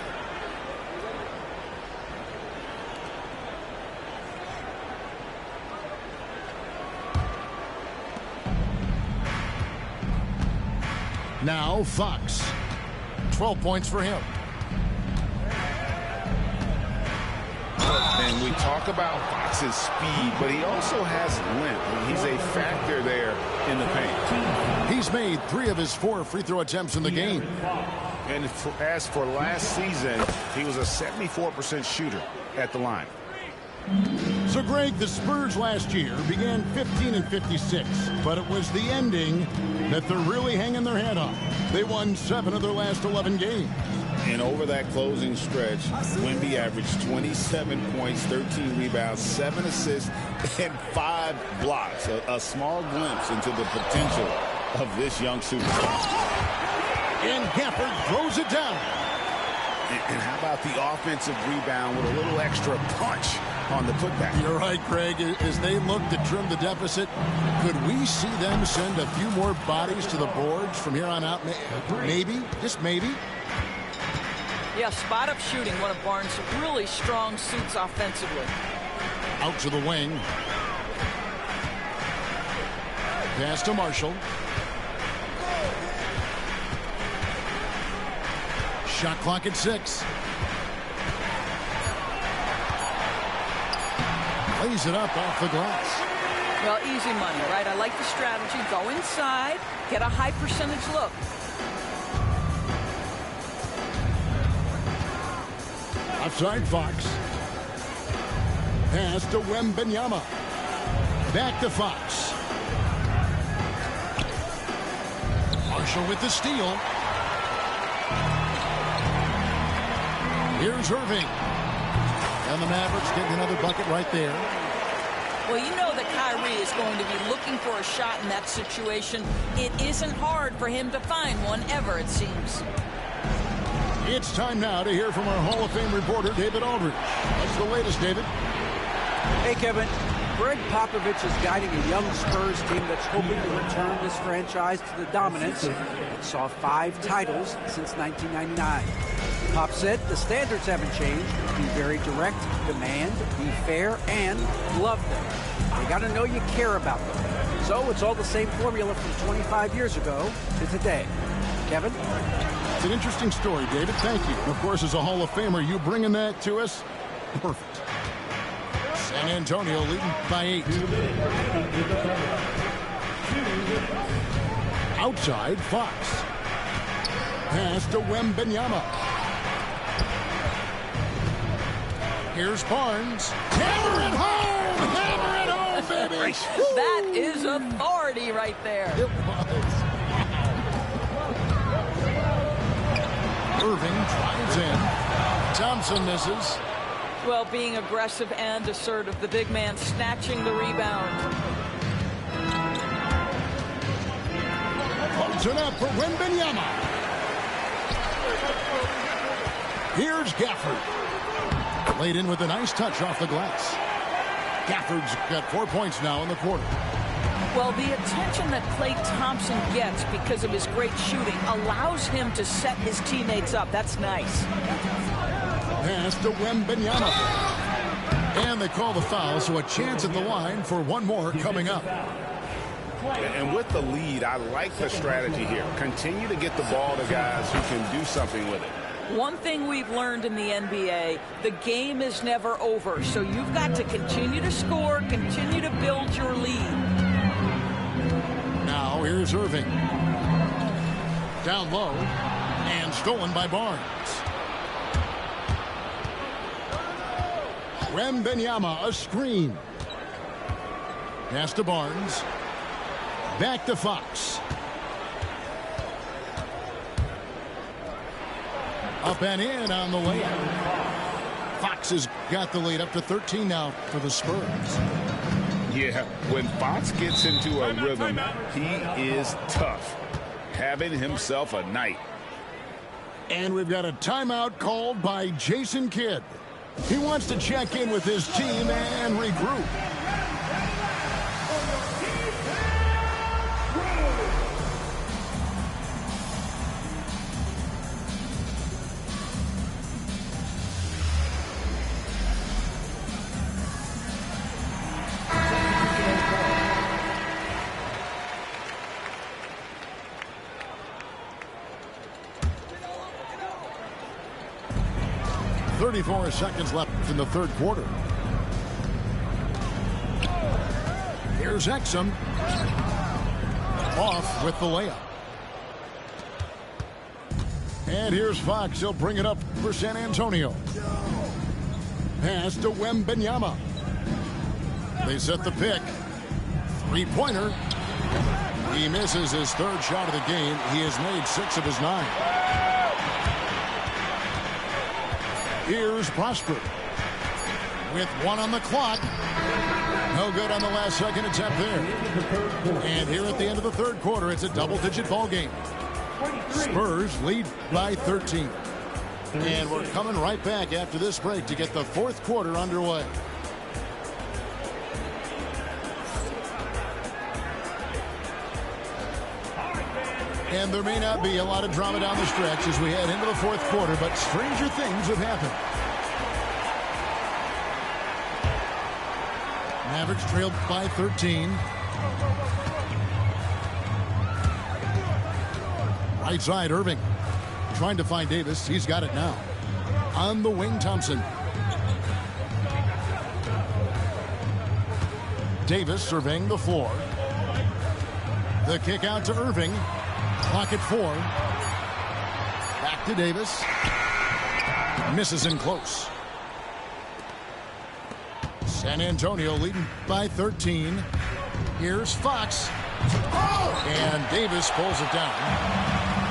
Now Fox. 12 points for him. And we talk about Fox's speed, but he also has length. He's a factor there in the paint. He's made 3 of his 4 free throw attempts in the game. And as for last season, he was a 74% shooter at the line. So, Greg, the Spurs last year began 15-56, but it was the ending that they're really hanging their head on. They won 7 of their last 11 games. And over that closing stretch, Wemby averaged 27 points, 13 rebounds, 7 assists, and 5 blocks. A small glimpse into the potential of this young superstar. And Gafford throws it down. And how about the offensive rebound with a little extra punch on the putback? You're right, Craig. As they look to trim the deficit, could we see them send a few more bodies to the boards from here on out? Maybe, just maybe. Yeah, spot-up shooting, one of Barnes' really strong suits offensively. Out to the wing. Pass to Marshall. Shot clock at 6. Lays it up off the glass. Well, easy money, right? I like the strategy. Go inside, get a high percentage look. Outside Fox. Pass to Wembanyama. Back to Fox. Marshall with the steal. Here's Irving. And the Mavericks getting another bucket right there. Well, you know that Kyrie is going to be looking for a shot in that situation. It isn't hard for him to find one ever, it seems. It's time now to hear from our Hall of Fame reporter, David Aldridge. What's the latest, David? Hey, Kevin. Greg Popovich is guiding a young Spurs team that's hoping to return this franchise to the dominance that saw 5 titles since 1999. Pop said the standards haven't changed. Be very direct, demand, be fair, and love them. You got to know you care about them. So it's all the same formula from 25 years ago to today. Kevin? It's an interesting story, David. Thank you. Of course, as a Hall of Famer, you bringing that to us? Perfect. San Antonio leading by 8. Outside, Fox. Pass to Wembanyama. Here's Barnes. Hammer it home! Hammer it home, baby! That is authority right there. It was. Irving drives in. Thompson misses. Well, being aggressive and assertive. The big man snatching the rebound. Close it up for Wembanyama. Here's Gafford. Laid in with a nice touch off the glass. Gafford's got 4 points now in the quarter. Well, the attention that Klay Thompson gets because of his great shooting allows him to set his teammates up. That's nice. Pass to Wembanyama. And they call the foul, so a chance at the line for one more coming up. And with the lead, I like the strategy here. Continue to get the ball to guys who can do something with it. One thing we've learned in the NBA, the game is never over. So you've got to continue to score, continue to build your lead. Now here's Irving. Down low and stolen by Barnes. Wembanyama, a screen. Pass to Barnes. Back to Fox. Up and in on the layup. Fox has got the lead up to 13 now for the Spurs. Yeah, when Fox gets into a rhythm, he is tough. Having himself a night. And we've got a timeout called by Jason Kidd. He wants to check in with his team and regroup. 34 seconds left in the third quarter. Here's Exum. Off with the layup. And here's Fox. He'll bring it up for San Antonio. Pass to Wembanyama. They set the pick. Three-pointer. He misses his third shot of the game. He has made 6 of his 9. Here's Prosper. With 1 on the clock. No good on the last second attempt there. And here at the end of the third quarter, it's a double-digit ball game. Spurs lead by 13. And we're coming right back after this break to get the fourth quarter underway. And there may not be a lot of drama down the stretch as we head into the fourth quarter, but stranger things have happened. Mavericks trailed by 13. Right side, Irving. Trying to find Davis. He's got it now. On the wing, Thompson. Davis surveying the floor. The kick out to Irving. Clock at 4. Back to Davis. Misses in close. San Antonio leading by 13. Here's Fox. And Davis pulls it down.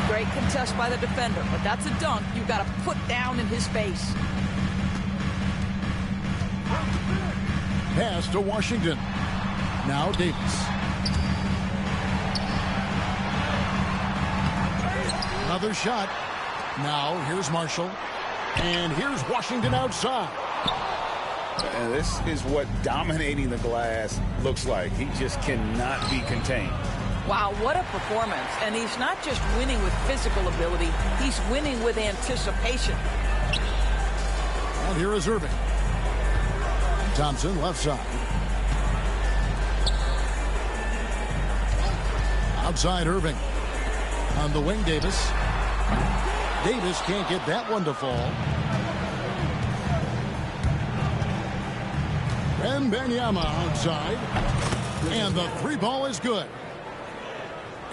Great contest by the defender, but that's a dunk you've got to put down in his face. Pass to Washington. Now Davis. Another shot. Now here's Marshall. And here's Washington outside. And this is what dominating the glass looks like. He just cannot be contained. Wow, what a performance. And he's not just winning with physical ability, he's winning with anticipation. And here is Irving. Thompson left side. Outside Irving. On the wing, Davis. Davis can't get that one to fall. Wembanyama outside. And the 3 ball is good.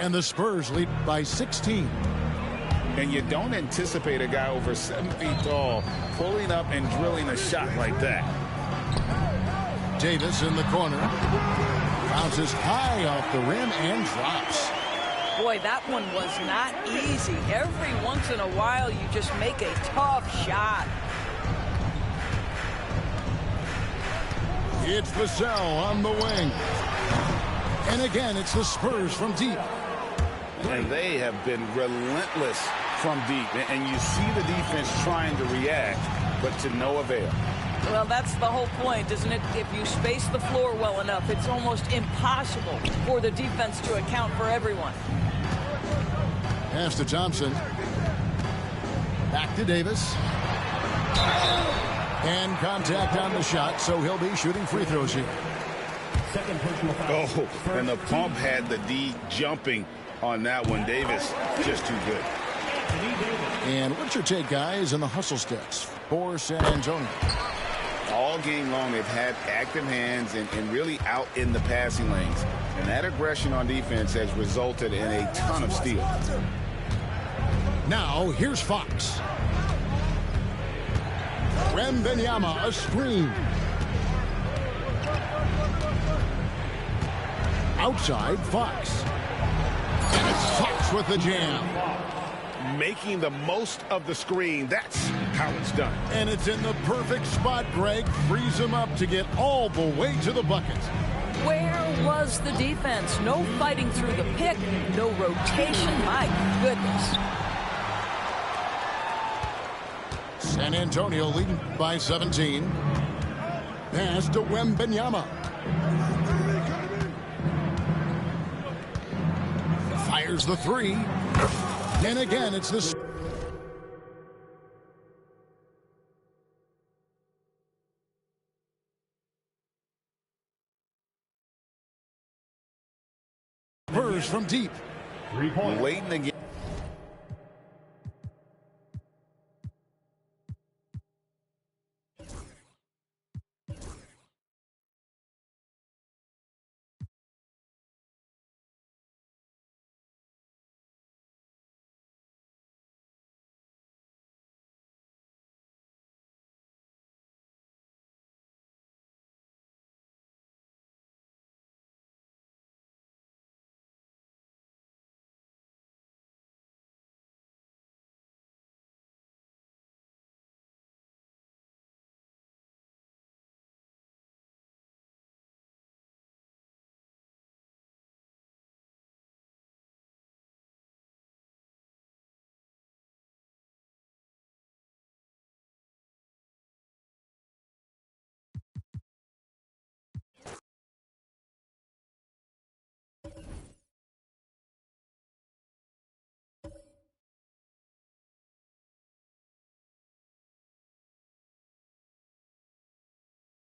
And the Spurs lead by 16. And you don't anticipate a guy over 7 feet tall pulling up and drilling a shot like that. Davis in the corner. Bounces high off the rim and drops. Boy, that one was not easy. Every once in a while, you just make a tough shot. It's Vassell on the wing. And again, it's the Spurs from deep. And they have been relentless from deep. And you see the defense trying to react, but to no avail. Well, that's the whole point, isn't it? If you space the floor well enough, it's almost impossible for the defense to account for everyone. Pass to Thompson. Back to Davis. And contact on the shot, so he'll be shooting free throws here. Oh, and the pump had the D jumping on that one. Davis just too good. And what's your take, guys, in the hustle sticks for San Antonio? All game long, they've had active hands and really out in the passing lanes. And that aggression on defense has resulted in a ton of steals. Now, here's Fox. Wembanyama, a screen. Outside, Fox. And it's Fox with the jam. Making the most of the screen. That's how it's done. And it's in the perfect spot, Greg. Frees him up to get all the way to the bucket. Where was the defense? No fighting through the pick, no rotation. My goodness. San Antonio leading by 17. Pass to Wembanyama. Fires the 3. And again, it's the Spurs from deep. Late in the game.